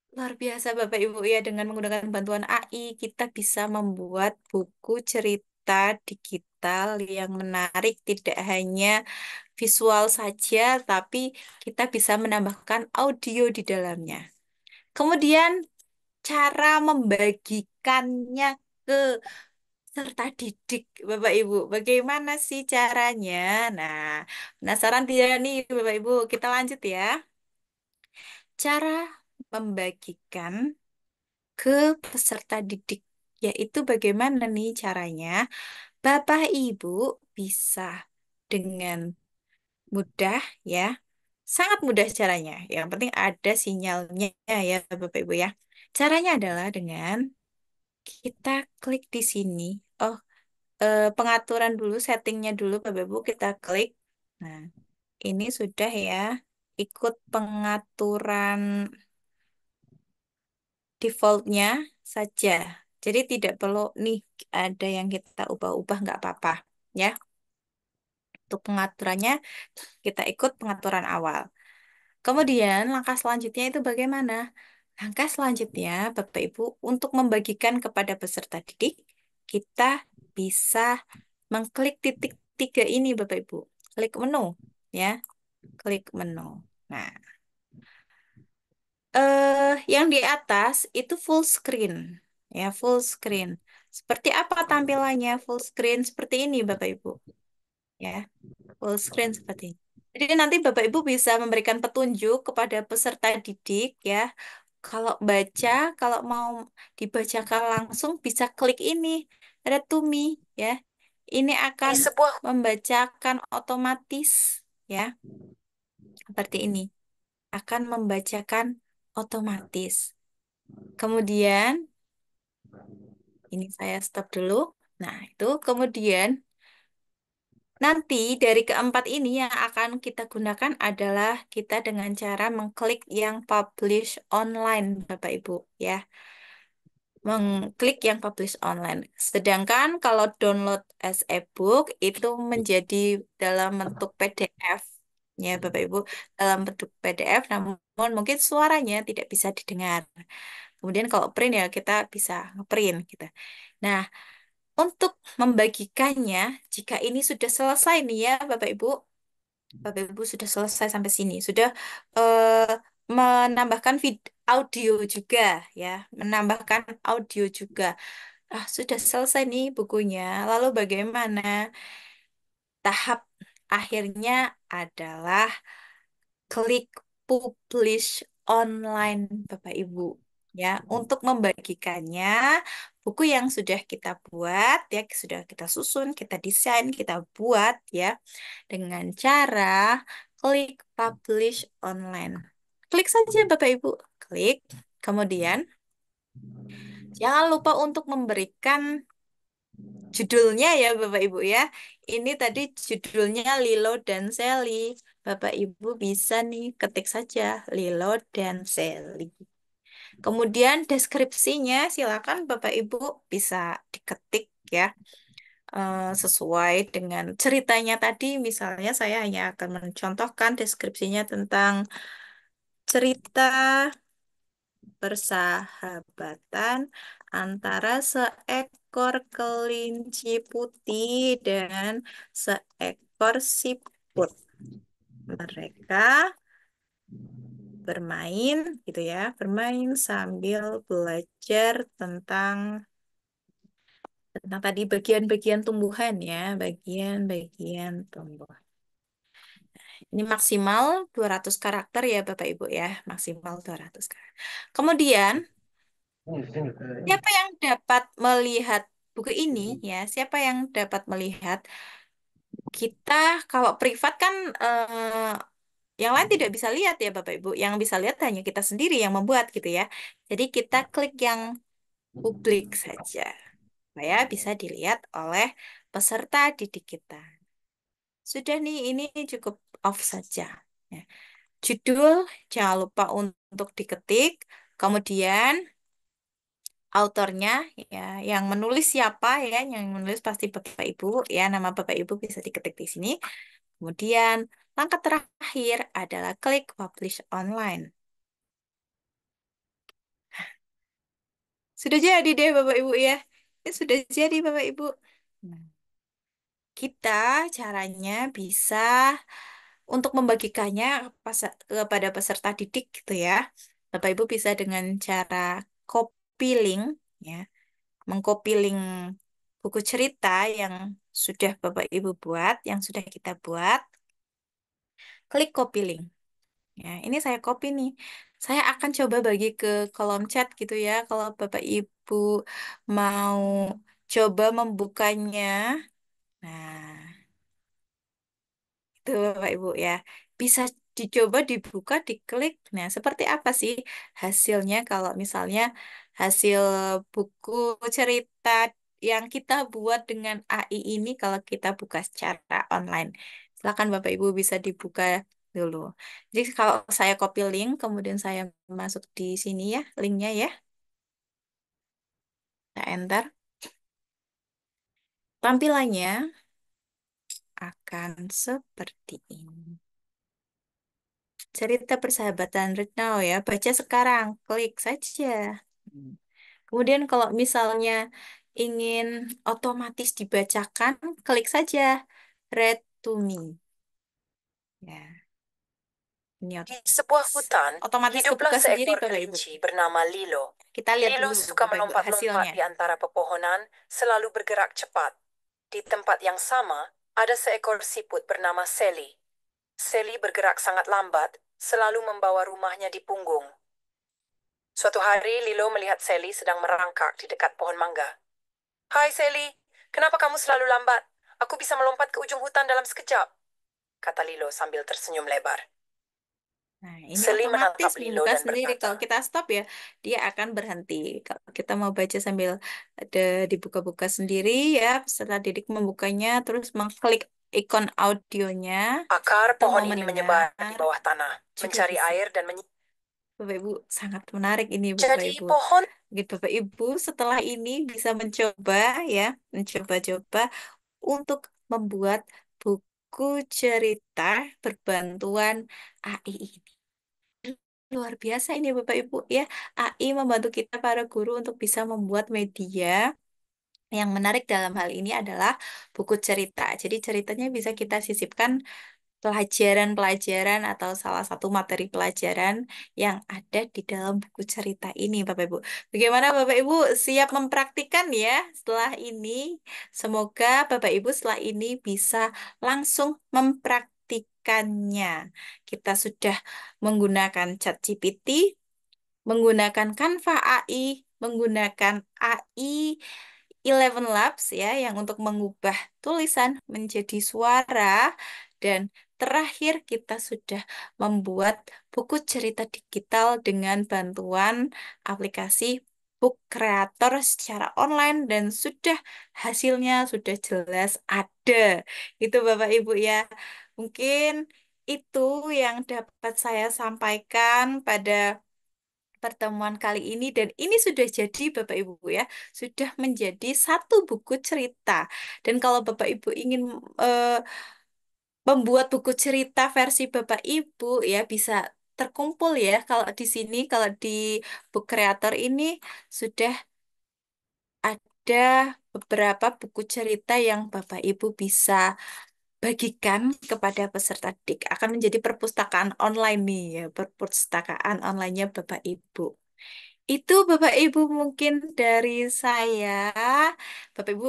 luar biasa Bapak Ibu ya, dengan menggunakan bantuan AI kita bisa membuat buku cerita digital yang menarik, tidak hanya visual saja, tapi kita bisa menambahkan audio di dalamnya. Kemudian cara membagikannya ke peserta didik, Bapak Ibu. Bagaimana sih caranya? Nah, penasaran tidak nih, Bapak Ibu? Kita lanjut ya. Cara membagikan ke peserta didik, yaitu bagaimana nih caranya? Bapak Ibu bisa dengan mudah ya, sangat mudah caranya. Yang penting ada sinyalnya ya, Bapak Ibu ya. Caranya adalah dengan kita klik di sini. Oh, pengaturan dulu, settingnya dulu, Bapak Ibu kita klik. Nah, ini sudah ya, ikut pengaturan defaultnya saja. Jadi tidak perlu nih ada yang kita ubah-ubah nggak apa-apa ya. Untuk pengaturannya kita ikut pengaturan awal. Kemudian langkah selanjutnya itu bagaimana? Langkah selanjutnya Bapak Ibu untuk membagikan kepada peserta didik, kita bisa mengklik titik tiga ini Bapak Ibu. Klik menu ya, klik menu. Nah, yang di atas itu full screen ya, full screen. Seperti apa tampilannya full screen seperti ini Bapak Ibu ya, full screen seperti ini. Jadi nanti Bapak Ibu bisa memberikan petunjuk kepada peserta didik ya. Kalau baca, kalau mau dibacakan langsung bisa klik ini, ada Tumi ya. Ini Di akan sebuah membacakan otomatis ya, seperti ini. Akan membacakan otomatis. Kemudian ini saya stop dulu. Nah, itu kemudian nanti dari keempat ini yang akan kita gunakan adalah kita dengan cara mengklik yang publish online, Bapak Ibu, ya. Mengklik yang publish online. Sedangkan kalau download as e-book itu menjadi dalam bentuk PDF, ya, Bapak Ibu, dalam bentuk PDF, namun mungkin suaranya tidak bisa didengar. Kemudian kalau print ya kita bisa ngeprint gitu. Nah, untuk membagikannya, jika ini sudah selesai nih ya, Bapak Ibu sudah selesai sampai sini, sudah eh, menambahkan audio juga ya, menambahkan audio juga. Ah, sudah selesai nih bukunya. Lalu bagaimana? Tahap akhirnya adalah klik publish online Bapak Ibu ya untuk membagikannya buku yang sudah kita buat ya sudah kita susun, kita desain, kita buat ya dengan cara klik publish online. Klik saja Bapak Ibu, klik. Kemudian jangan lupa untuk memberikan judulnya ya Bapak Ibu ya. Ini tadi judulnya Lilo dan Sally. Bapak Ibu bisa nih ketik saja Lilo dan Sally. Kemudian deskripsinya silakan Bapak Ibu bisa diketik ya sesuai dengan ceritanya tadi. Misalnya saya hanya akan mencontohkan deskripsinya tentang cerita persahabatan antara seekor kelinci putih dan seekor siput. Mereka bermain gitu ya, bermain sambil belajar tentang tadi bagian-bagian tumbuhan ya, bagian-bagian tumbuhan. Ini maksimal 200 karakter ya Bapak Ibu ya, maksimal 200 karakter. Kemudian siapa yang dapat melihat buku ini ya? Siapa yang dapat melihat? Kita kalau privat kan yang lain tidak bisa lihat ya Bapak Ibu. Yang bisa lihat hanya kita sendiri yang membuat gitu ya. Jadi kita klik yang publik saja supaya bisa dilihat oleh peserta didik kita. Sudah nih, ini cukup off saja. Ya. Judul jangan lupa untuk diketik. Kemudian autornya ya yang menulis siapa ya yang menulis pasti Bapak Ibu ya nama Bapak Ibu bisa diketik di sini kemudian langkah terakhir adalah klik publish online sudah jadi deh Bapak Ibu ya sudah jadi Bapak Ibu. Nah, kita caranya bisa untuk membagikannya kepada peserta didik gitu ya Bapak Ibu bisa dengan cara copy link ya, mengcopy link buku cerita yang sudah Bapak Ibu buat, yang sudah kita buat, klik copy link. Ya, ini saya copy nih. Saya akan coba bagi ke kolom chat gitu ya. Kalau Bapak Ibu mau coba membukanya. Nah, itu Bapak Ibu ya. Bisa dicoba dibuka, diklik. Nah, seperti apa sih hasilnya kalau misalnya hasil buku cerita yang kita buat dengan AI ini kalau kita buka secara online. Silakan Bapak Ibu bisa dibuka dulu. Jadi kalau saya copy link, kemudian saya masuk di sini ya, linknya ya. Saya enter. Tampilannya akan seperti ini. Cerita persahabatan Read Now ya, baca sekarang, klik saja. Hmm. Kemudian kalau misalnya ingin otomatis dibacakan, klik saja Read to Me. Ya, ini Di sebuah hutan, otomatis hiduplah kebuka sendiri seekor Bapak Ibu. kelinci bernama Lilo. Kita lihat Lilo dulu suka Bapak Ibu melompat-lompat hasilnya. di antara pepohonan, selalu bergerak cepat. Di tempat yang sama, ada seekor siput bernama Sally. Sally bergerak sangat lambat, selalu membawa rumahnya di punggung. Suatu hari, Lilo melihat Sally sedang merangkak di dekat pohon mangga. "Hai Sally, kenapa kamu selalu lambat? Aku bisa melompat ke ujung hutan dalam sekejap," kata Lilo sambil tersenyum lebar. Nah, ini Sally otomatis menatap Lilo membuka dan sendiri. berkata, Kalau kita stop ya, dia akan berhenti. Kalau kita mau baca sambil ada dibuka-buka sendiri ya, setelah Didik membukanya, terus mengklik ikon audionya, akar kita pohon mau ini mendengar, menyebar di bawah tanah, juga mencari bisa. air dan Bapak Ibu, sangat menarik ini Bapak jadi Ibu. pohon. Gitu, Bapak Ibu, setelah ini bisa mencoba ya, mencoba-coba untuk membuat buku cerita berbantuan AI ini. Luar biasa ini Bapak Ibu ya. AI membantu kita para guru untuk bisa membuat media yang menarik dalam hal ini adalah buku cerita. Jadi ceritanya bisa kita sisipkan pelajaran-pelajaran atau salah satu materi pelajaran yang ada di dalam buku cerita ini, Bapak Ibu. Bagaimana Bapak Ibu siap mempraktikkan ya setelah ini? Semoga Bapak Ibu setelah ini bisa langsung mempraktikannya. Kita sudah menggunakan ChatGPT, menggunakan Canva AI, menggunakan AI 11 Labs ya yang untuk mengubah tulisan menjadi suara, dan terakhir kita sudah membuat buku cerita digital dengan bantuan aplikasi Book Creator secara online, dan sudah hasilnya sudah jelas ada. Itu Bapak Ibu ya. Mungkin itu yang dapat saya sampaikan pada pertemuan kali ini, dan ini sudah jadi Bapak Ibu ya, sudah menjadi satu buku cerita. Dan kalau Bapak Ibu ingin eh, membuat buku cerita versi Bapak Ibu ya bisa terkumpul ya. Kalau di sini, kalau di Book Creator ini sudah ada beberapa buku cerita yang Bapak Ibu bisa bagikan kepada peserta didik. Akan menjadi perpustakaan online nih ya, perpustakaan online-nya Bapak Ibu. Itu Bapak Ibu mungkin dari saya. Bapak Ibu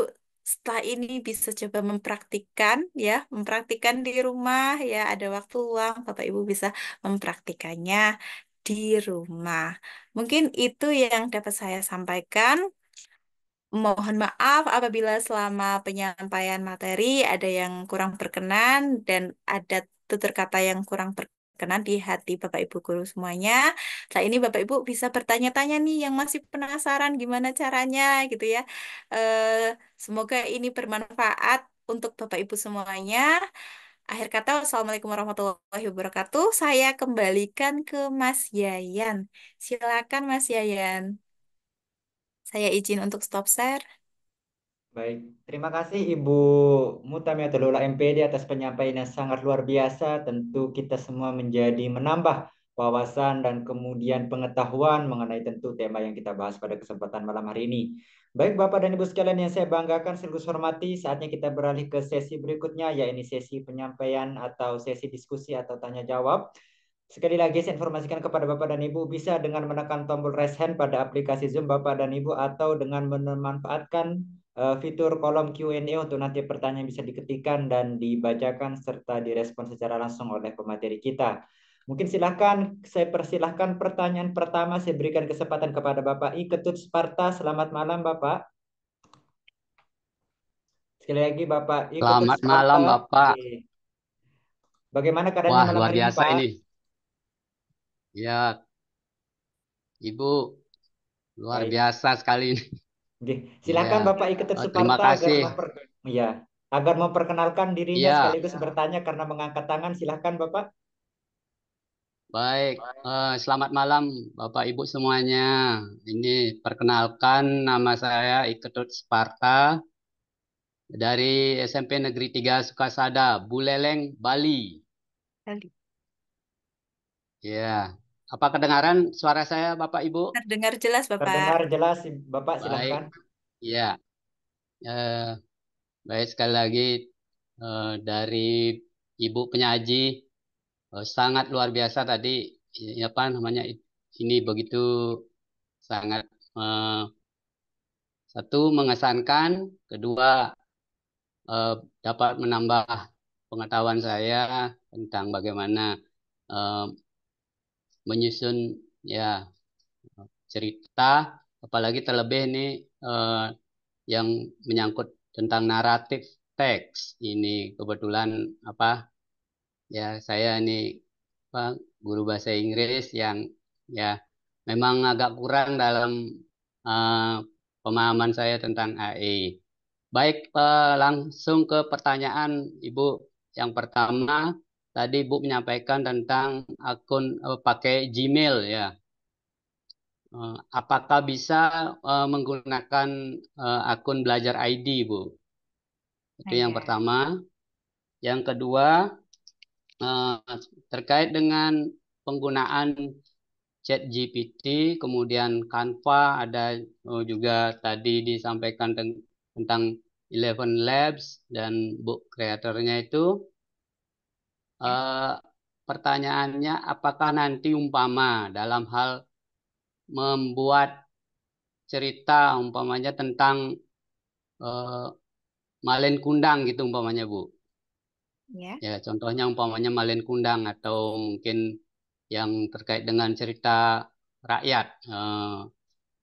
setelah ini bisa coba mempraktikkan ya, mempraktikkan di rumah ya, ada waktu luang Bapak Ibu bisa mempraktikannya di rumah. Mungkin itu yang dapat saya sampaikan. Mohon maaf apabila selama penyampaian materi ada yang kurang berkenan dan ada tutur kata yang kurang berkenan di hati Bapak Ibu guru semuanya. Setelah ini Bapak Ibu bisa bertanya-tanya nih yang masih penasaran gimana caranya gitu ya. Semoga ini bermanfaat untuk Bapak Ibu semuanya. Akhir kata, Wassalamualaikum warahmatullahi wabarakatuh. Saya kembalikan ke Mas Yayan. Silakan Mas Yayan. Saya izin untuk stop share. Baik, terima kasih Ibu Mutamiatul Ula MPD atas penyampaian yang sangat luar biasa. Tentu kita semua menjadi menambah wawasan dan kemudian pengetahuan mengenai tentu tema yang kita bahas pada kesempatan malam hari ini. Baik Bapak dan Ibu sekalian yang saya banggakan, sekaligus hormati, saatnya kita beralih ke sesi berikutnya, yaitu sesi penyampaian atau sesi diskusi atau tanya jawab. Sekali lagi saya informasikan kepada Bapak dan Ibu bisa dengan menekan tombol raise hand pada aplikasi Zoom Bapak dan Ibu atau dengan memanfaatkan fitur kolom Q&A untuk nanti pertanyaan bisa diketikkan dan dibacakan serta direspon secara langsung oleh pemateri kita. Mungkin silahkan saya persilahkan pertanyaan pertama saya berikan kesempatan kepada Bapak I Ketut Sparta. Selamat malam Bapak. Sekali lagi Bapak I Ketut Selamat malam, Sparta. Bapak. Oke. Bagaimana keadaannya Wah, malam luar hari ini biasa Pak? ini. Ya, Ibu, luar Baik. biasa sekali ini. Oke. Silakan Ya, Bapak I Ketut terima Suparta kasih. agar memperkenalkan dirinya Ya, sekaligus bertanya karena mengangkat tangan. Silakan Bapak. baik. Selamat malam, Bapak Ibu semuanya. Ini perkenalkan nama saya Iketut Sparta dari SMP Negeri 3 Sukasada, Buleleng, Bali. Kali. Ya, apa kedengaran suara saya, Bapak Ibu? Terdengar jelas, Bapak. Terdengar jelas Bapak, Baik. silakan. Ya, eh, baik sekali lagi dari Ibu penyaji. Sangat luar biasa tadi, apa namanya, ini begitu sangat eh, satu mengesankan, kedua eh, dapat menambah pengetahuan saya tentang bagaimana eh, menyusun ya cerita, apalagi terlebih ini eh, yang menyangkut tentang naratif teks. Ini kebetulan apa ya saya ini apa, guru bahasa Inggris yang ya memang agak kurang dalam eh, pemahaman saya tentang AI. Baik, langsung ke pertanyaan Ibu. Yang pertama, tadi Ibu menyampaikan tentang akun pakai Gmail ya. Apakah bisa menggunakan akun Belajar ID, Bu? Itu yang Ya. pertama. Yang kedua, eh, terkait dengan penggunaan ChatGPT, kemudian Canva, ada juga tadi disampaikan tentang Eleven Labs dan book kreatornya itu. eh, Pertanyaannya, apakah nanti umpama dalam hal membuat cerita umpamanya tentang eh, Malen Kundang gitu umpamanya Bu. Ya. Ya, contohnya umpamanya Malen Kundang atau mungkin yang terkait dengan cerita rakyat.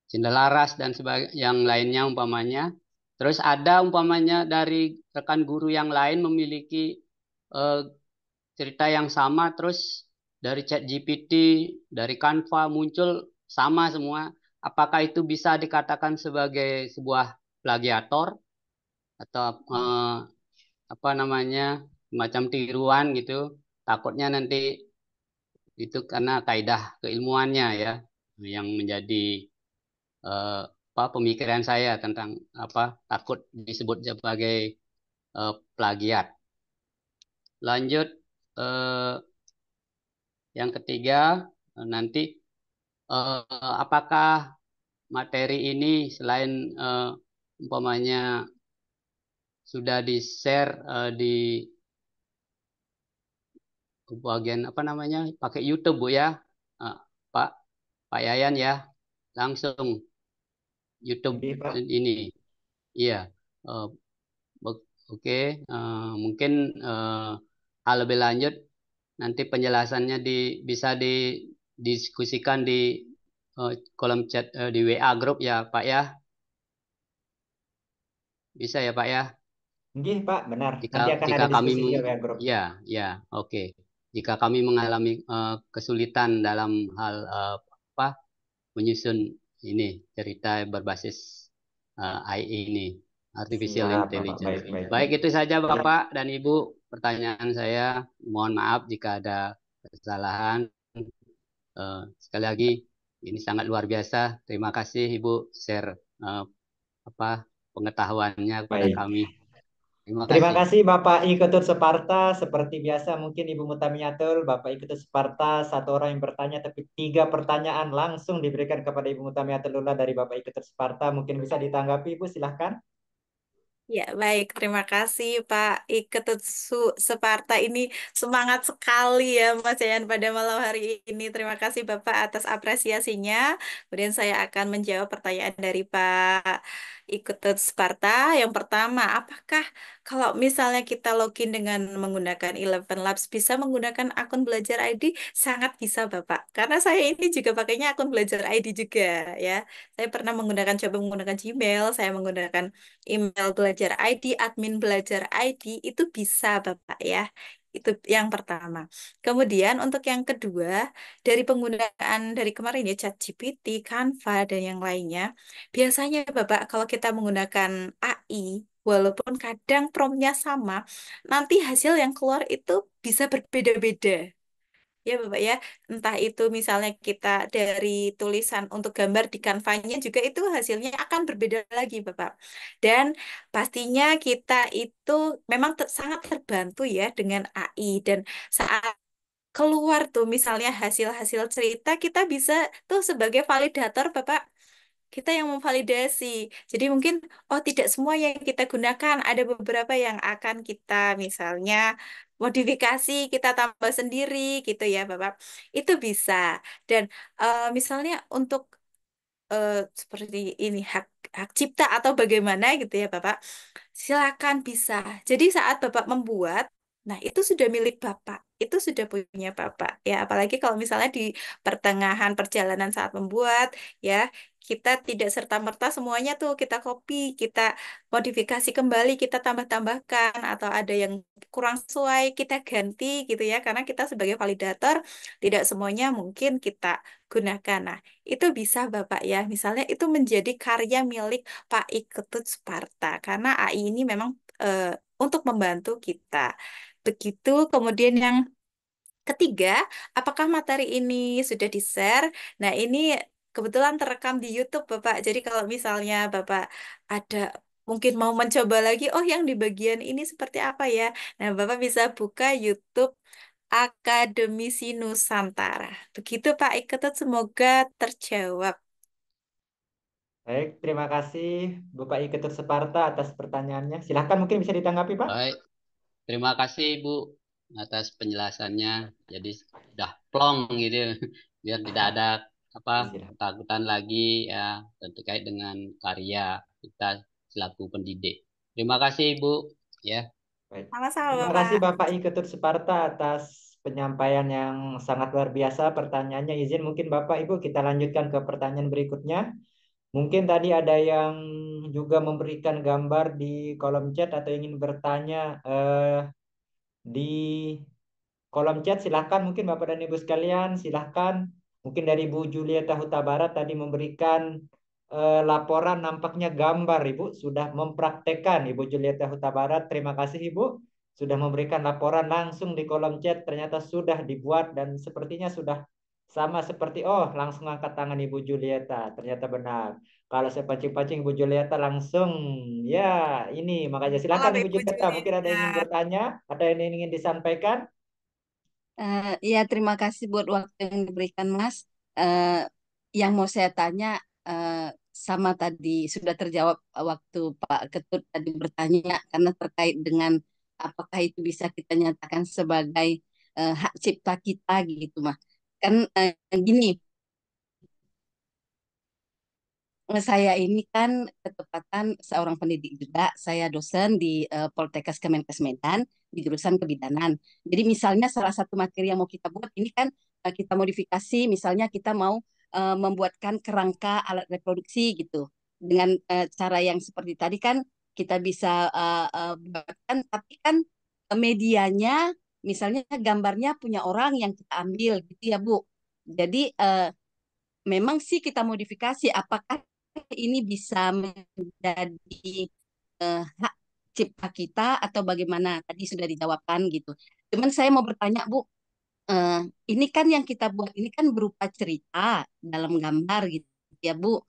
Cendelaras dan yang lainnya umpamanya. Terus ada umpamanya dari rekan guru yang lain memiliki eh, cerita yang sama, terus dari ChatGPT, dari Canva muncul sama semua. Apakah itu bisa dikatakan sebagai sebuah plagiator atau apa namanya semacam tiruan gitu? Takutnya nanti itu karena kaidah keilmuannya ya yang menjadi eh, apa pemikiran saya tentang apa takut disebut sebagai plagiat. Lanjut eh, yang ketiga nanti apakah materi ini selain umpamanya sudah di-share di bagian apa namanya pakai YouTube Bu ya, Eh, Pak Pak Yayan ya langsung YouTube Jadi Pak, ini, iya. Eh, Oke, mungkin hal lebih lanjut nanti penjelasannya bisa didiskusikan di kolom chat di WA grup ya Pak ya. Bisa ya Pak ya. nggih Pak, benar. Jika Nanti akan jika ada kami diskusi di WA Group. ya ya oke. Jika kami mengalami kesulitan dalam hal apa menyusun ini cerita berbasis AI ini, Artificial Siap, Bapak. Intelligence. Baik, baik. Baik, itu saja Baik. Bapak dan Ibu pertanyaan saya. Mohon maaf jika ada kesalahan. Sekali lagi, ini sangat luar biasa. Terima kasih Ibu share apa pengetahuannya kepada Baik. kami. Terima Terima kasih. kasih Bapak I Ketut Suparta. Seperti biasa mungkin Ibu Mutamiatul, Bapak I Ketut Suparta, satu orang yang bertanya, tapi 3 pertanyaan langsung diberikan kepada Ibu Mutamiatul Lula dari Bapak I Ketut Suparta. Mungkin bisa ditanggapi Ibu, silahkan. Ya, baik. Terima kasih Pak Iketut Separta. Ini semangat sekali ya Mas Yayan pada malam hari ini. Terima kasih Bapak atas apresiasinya. Kemudian saya akan menjawab pertanyaan dari Pak Iketut Separta. Yang pertama, apakah kalau misalnya kita login dengan menggunakan Eleven Labs bisa menggunakan akun belajar ID? Sangat bisa Bapak. Karena saya ini juga pakainya akun belajar ID juga ya. Saya pernah coba menggunakan Gmail, saya menggunakan email belajar ID, admin belajar ID, itu bisa Bapak ya. Itu yang pertama. Kemudian untuk yang kedua, dari penggunaan dari kemarin ya ChatGPT, Canva, dan yang lainnya, biasanya Bapak kalau kita menggunakan AI, walaupun kadang promptnya sama, nanti hasil yang keluar itu bisa berbeda-beda. Ya Bapak ya, entah itu misalnya kita dari tulisan untuk gambar di Canva-nya juga itu hasilnya akan berbeda lagi Bapak. Dan pastinya kita itu memang sangat terbantu ya dengan AI dan saat keluar tuh misalnya hasil-hasil cerita kita bisa tuh sebagai validator Bapak, kita yang memvalidasi. Jadi mungkin, oh tidak semua yang kita gunakan, ada beberapa yang akan kita misalnya modifikasi, kita tambah sendiri gitu ya Bapak. Itu bisa. Dan misalnya untuk eh, seperti ini hak cipta atau bagaimana gitu ya Bapak. Silakan bisa. Jadi saat Bapak membuat, nah itu sudah milik Bapak. Itu sudah punya Bapak. Ya, apalagi kalau misalnya di pertengahan perjalanan saat membuat, ya, kita tidak serta-merta semuanya tuh kita copy, kita modifikasi kembali, kita tambah-tambahkan, atau ada yang kurang sesuai, kita ganti gitu ya. Karena kita sebagai validator, tidak semuanya mungkin kita gunakan. Nah, itu bisa Bapak ya. Misalnya itu menjadi karya milik Pak Iketut Sparta karena AI ini memang eh, untuk membantu kita. Begitu. Kemudian yang ketiga, apakah materi ini sudah di-share? Nah, ini kebetulan terekam di YouTube, Bapak. Jadi kalau misalnya Bapak ada mungkin mau mencoba lagi, oh yang di bagian ini seperti apa ya? Nah, Bapak bisa buka YouTube Akademisi Nusantara. Begitu Pak Iketut, semoga terjawab. Baik, terima kasih Bapak Iketut Separta atas pertanyaannya. Silahkan mungkin bisa ditanggapi Pak. Baik, terima kasih Ibu atas penjelasannya. Jadi sudah plong gitu, biar tidak ada apa Silahkan. ketakutan lagi ya terkait dengan karya kita selaku pendidik. Terima kasih Ibu ya. Baik. Sama-sama Terima Bapak. kasih Bapak Iketut Separta atas penyampaian yang sangat luar biasa pertanyaannya. Izin mungkin Bapak Ibu kita lanjutkan ke pertanyaan berikutnya. Mungkin tadi ada yang juga memberikan gambar di kolom chat atau ingin bertanya di kolom chat. Silahkan mungkin Bapak dan Ibu sekalian, silahkan. Mungkin dari Bu Julieta Huta Barat tadi memberikan laporan nampaknya gambar Ibu sudah mempraktekkan Ibu Julieta Huta Barat. Terima kasih Ibu sudah memberikan laporan langsung di kolom chat. Ternyata sudah dibuat dan sepertinya sudah sama seperti langsung angkat tangan Ibu Julieta. Ternyata benar. Kalau saya pancing-pancing Ibu Julieta langsung ya ini makanya silakan Salam Ibu Ibu Julieta. Mungkin ada yang ingin Julieta. bertanya, ada yang ingin disampaikan. Ya, terima kasih buat waktu yang diberikan, Mas. Eh, yang mau saya tanya eh, sama tadi sudah terjawab waktu Pak Ketut tadi bertanya karena terkait dengan apakah itu bisa kita nyatakan sebagai hak cipta kita gitu, Mas. Kan gini, saya ini kan ketepatan seorang pendidik juga. Saya dosen di Poltekkes Kemenkes Medan di jurusan kebidanan. Jadi misalnya salah satu materi yang mau kita buat ini kan kita modifikasi, misalnya kita mau membuatkan kerangka alat reproduksi gitu. Dengan cara yang seperti tadi kan kita bisa buatkan, tapi kan medianya misalnya gambarnya punya orang yang kita ambil gitu ya Bu. Jadi memang sih kita modifikasi apakah ini bisa menjadi hak cipta kita atau bagaimana tadi sudah dijawabkan gitu. Cuman saya mau bertanya Bu, eh, ini kan yang kita buat ini kan berupa cerita dalam gambar gitu ya Bu.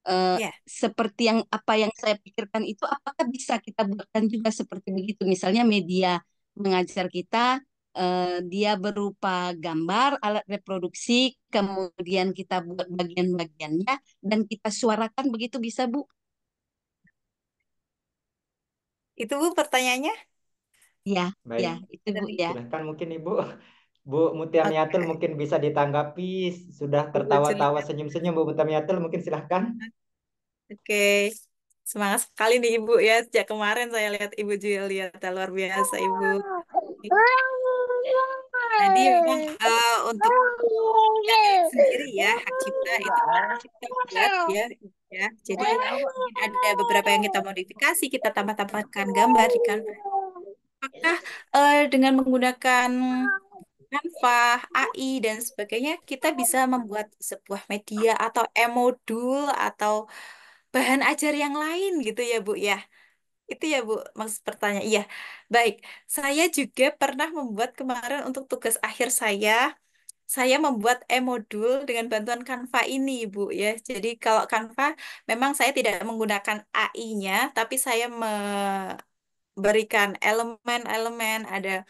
Eh, Ya. seperti yang apa yang saya pikirkan itu apakah bisa kita buatkan juga seperti begitu? Misalnya media mengajar kita dia berupa gambar, alat reproduksi, kemudian kita buat bagian-bagiannya dan kita suarakan begitu bisa Bu? Itu Bu pertanyaannya? Ya, ya, Baik, itu Bu Tadi. ya. silahkan mungkin Ibu. Bu Mutiamiatul Oke, mungkin bisa ditanggapi. Sudah Ibu tertawa-tawa Juliet. senyum-senyum Bu Mutiamiatul, mungkin silahkan. Oke, semangat sekali nih Ibu ya. Sejak kemarin saya lihat Ibu Juliet, luar biasa Ibu. Jadi memang untuk sendiri ya, hak cipta itu kita buat ya, ya. Jadi mungkin ada beberapa yang kita modifikasi, kita tambah-tambahkan gambar di Canva. Apakah dengan menggunakan Canva, AI dan sebagainya, kita bisa membuat sebuah media atau e-modul atau bahan ajar yang lain gitu ya Bu ya? Itu ya Bu, maksud pertanyaan. Iya, baik. Saya juga pernah membuat kemarin untuk tugas akhir saya membuat e-modul dengan bantuan Canva ini, Bu ya. Jadi kalau Canva memang saya tidak menggunakan AI-nya, tapi saya memberikan elemen-elemen ada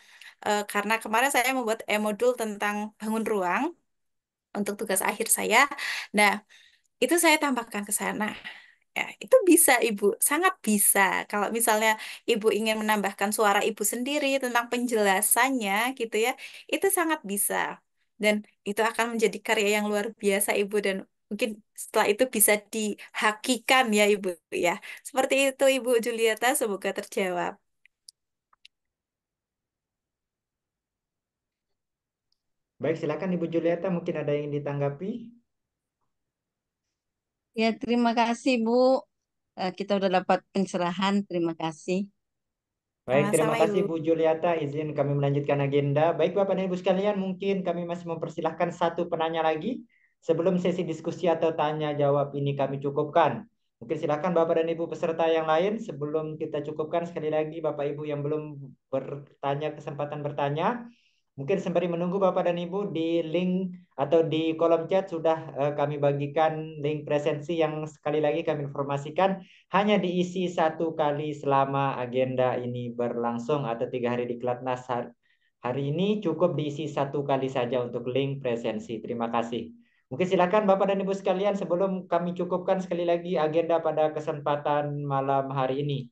karena kemarin saya membuat e-modul tentang bangun ruang untuk tugas akhir saya. Nah, itu saya tambahkan ke sana. Ya, itu bisa Ibu, sangat bisa. Kalau misalnya Ibu ingin menambahkan suara Ibu sendiri tentang penjelasannya gitu ya, itu sangat bisa. Dan itu akan menjadi karya yang luar biasa Ibu dan mungkin setelah itu bisa dihakikan ya Ibu ya. Seperti itu Ibu Julieta, semoga terjawab. Baik, silakan Ibu Julieta, mungkin ada yang ditanggapi. Ya, terima kasih Bu. Kita udah dapat pencerahan. Terima kasih. Baik, terima Sama-sama kasih Ibu. Bu Juliata. Izin kami melanjutkan agenda. Baik, Bapak dan Ibu sekalian, mungkin kami masih mempersilahkan satu penanya lagi sebelum sesi diskusi atau tanya jawab ini kami cukupkan. Mungkin silakan Bapak dan Ibu peserta yang lain sebelum kita cukupkan sekali lagi Bapak Ibu yang belum bertanya kesempatan bertanya. Mungkin sembari menunggu Bapak dan Ibu di link atau di kolom chat sudah kami bagikan link presensi yang sekali lagi kami informasikan hanya diisi satu kali selama agenda ini berlangsung atau 3 hari di Klatnas hari ini cukup diisi satu kali saja untuk link presensi. Terima kasih. Mungkin silakan Bapak dan Ibu sekalian sebelum kami cukupkan sekali lagi agenda pada kesempatan malam hari ini.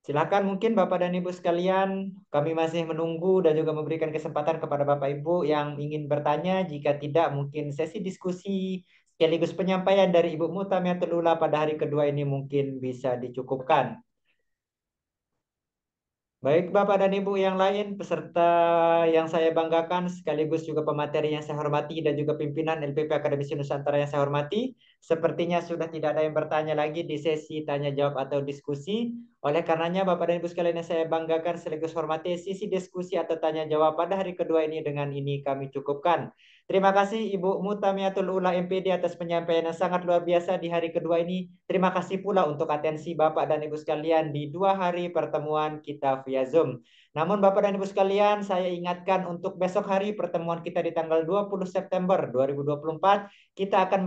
Silakan mungkin Bapak dan Ibu sekalian, kami masih menunggu dan juga memberikan kesempatan kepada Bapak Ibu yang ingin bertanya. Jika tidak, mungkin sesi diskusi sekaligus penyampaian dari Ibu Mutamiatul Ula pada hari kedua ini mungkin bisa dicukupkan. Baik Bapak dan Ibu yang lain, peserta yang saya banggakan sekaligus juga pemateri yang saya hormati dan juga pimpinan LPP Akademisi Nusantara yang saya hormati. Sepertinya sudah tidak ada yang bertanya lagi di sesi tanya jawab atau diskusi. Oleh karenanya Bapak dan Ibu sekalian yang saya banggakan sekaligus hormati sisi diskusi atau tanya jawab pada hari kedua ini dengan ini kami cukupkan. Terima kasih Ibu Mutamiatul Ula MPD atas penyampaian yang sangat luar biasa di hari kedua ini. Terima kasih pula untuk atensi Bapak dan Ibu sekalian di 2 hari pertemuan kita via Zoom. Namun Bapak dan Ibu sekalian, saya ingatkan untuk besok hari pertemuan kita di tanggal 20 September 2024, kita akan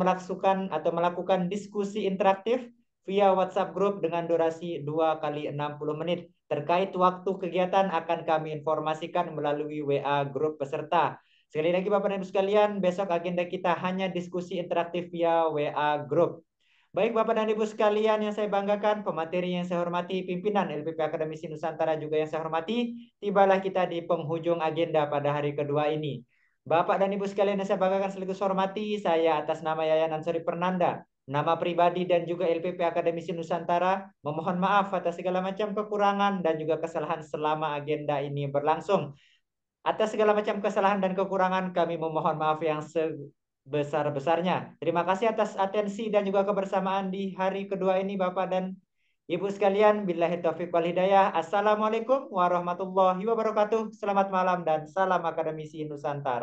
melakukan diskusi interaktif via WhatsApp Group dengan durasi 2 kali 60 menit. Terkait waktu kegiatan akan kami informasikan melalui WA Group peserta. Sekali lagi Bapak dan Ibu sekalian, besok agenda kita hanya diskusi interaktif via WA Group. Baik Bapak dan Ibu sekalian yang saya banggakan, pemateri yang saya hormati, pimpinan LPP Akademisi Nusantara juga yang saya hormati, tibalah kita di penghujung agenda pada hari kedua ini. Bapak dan Ibu sekalian yang saya banggakan sekaligus hormati, saya atas nama Yayan Ansori Pernanda, nama pribadi dan juga LPP Akademisi Nusantara, memohon maaf atas segala macam kekurangan dan juga kesalahan selama agenda ini berlangsung. Atas segala macam kesalahan dan kekurangan kami memohon maaf yang sebesar-besarnya. Terima kasih atas atensi dan juga kebersamaan di hari kedua ini Bapak dan Ibu sekalian. Billahi taufiq wal hidayah. Assalamualaikum warahmatullahi wabarakatuh. Selamat malam dan salam akademisi Nusantara.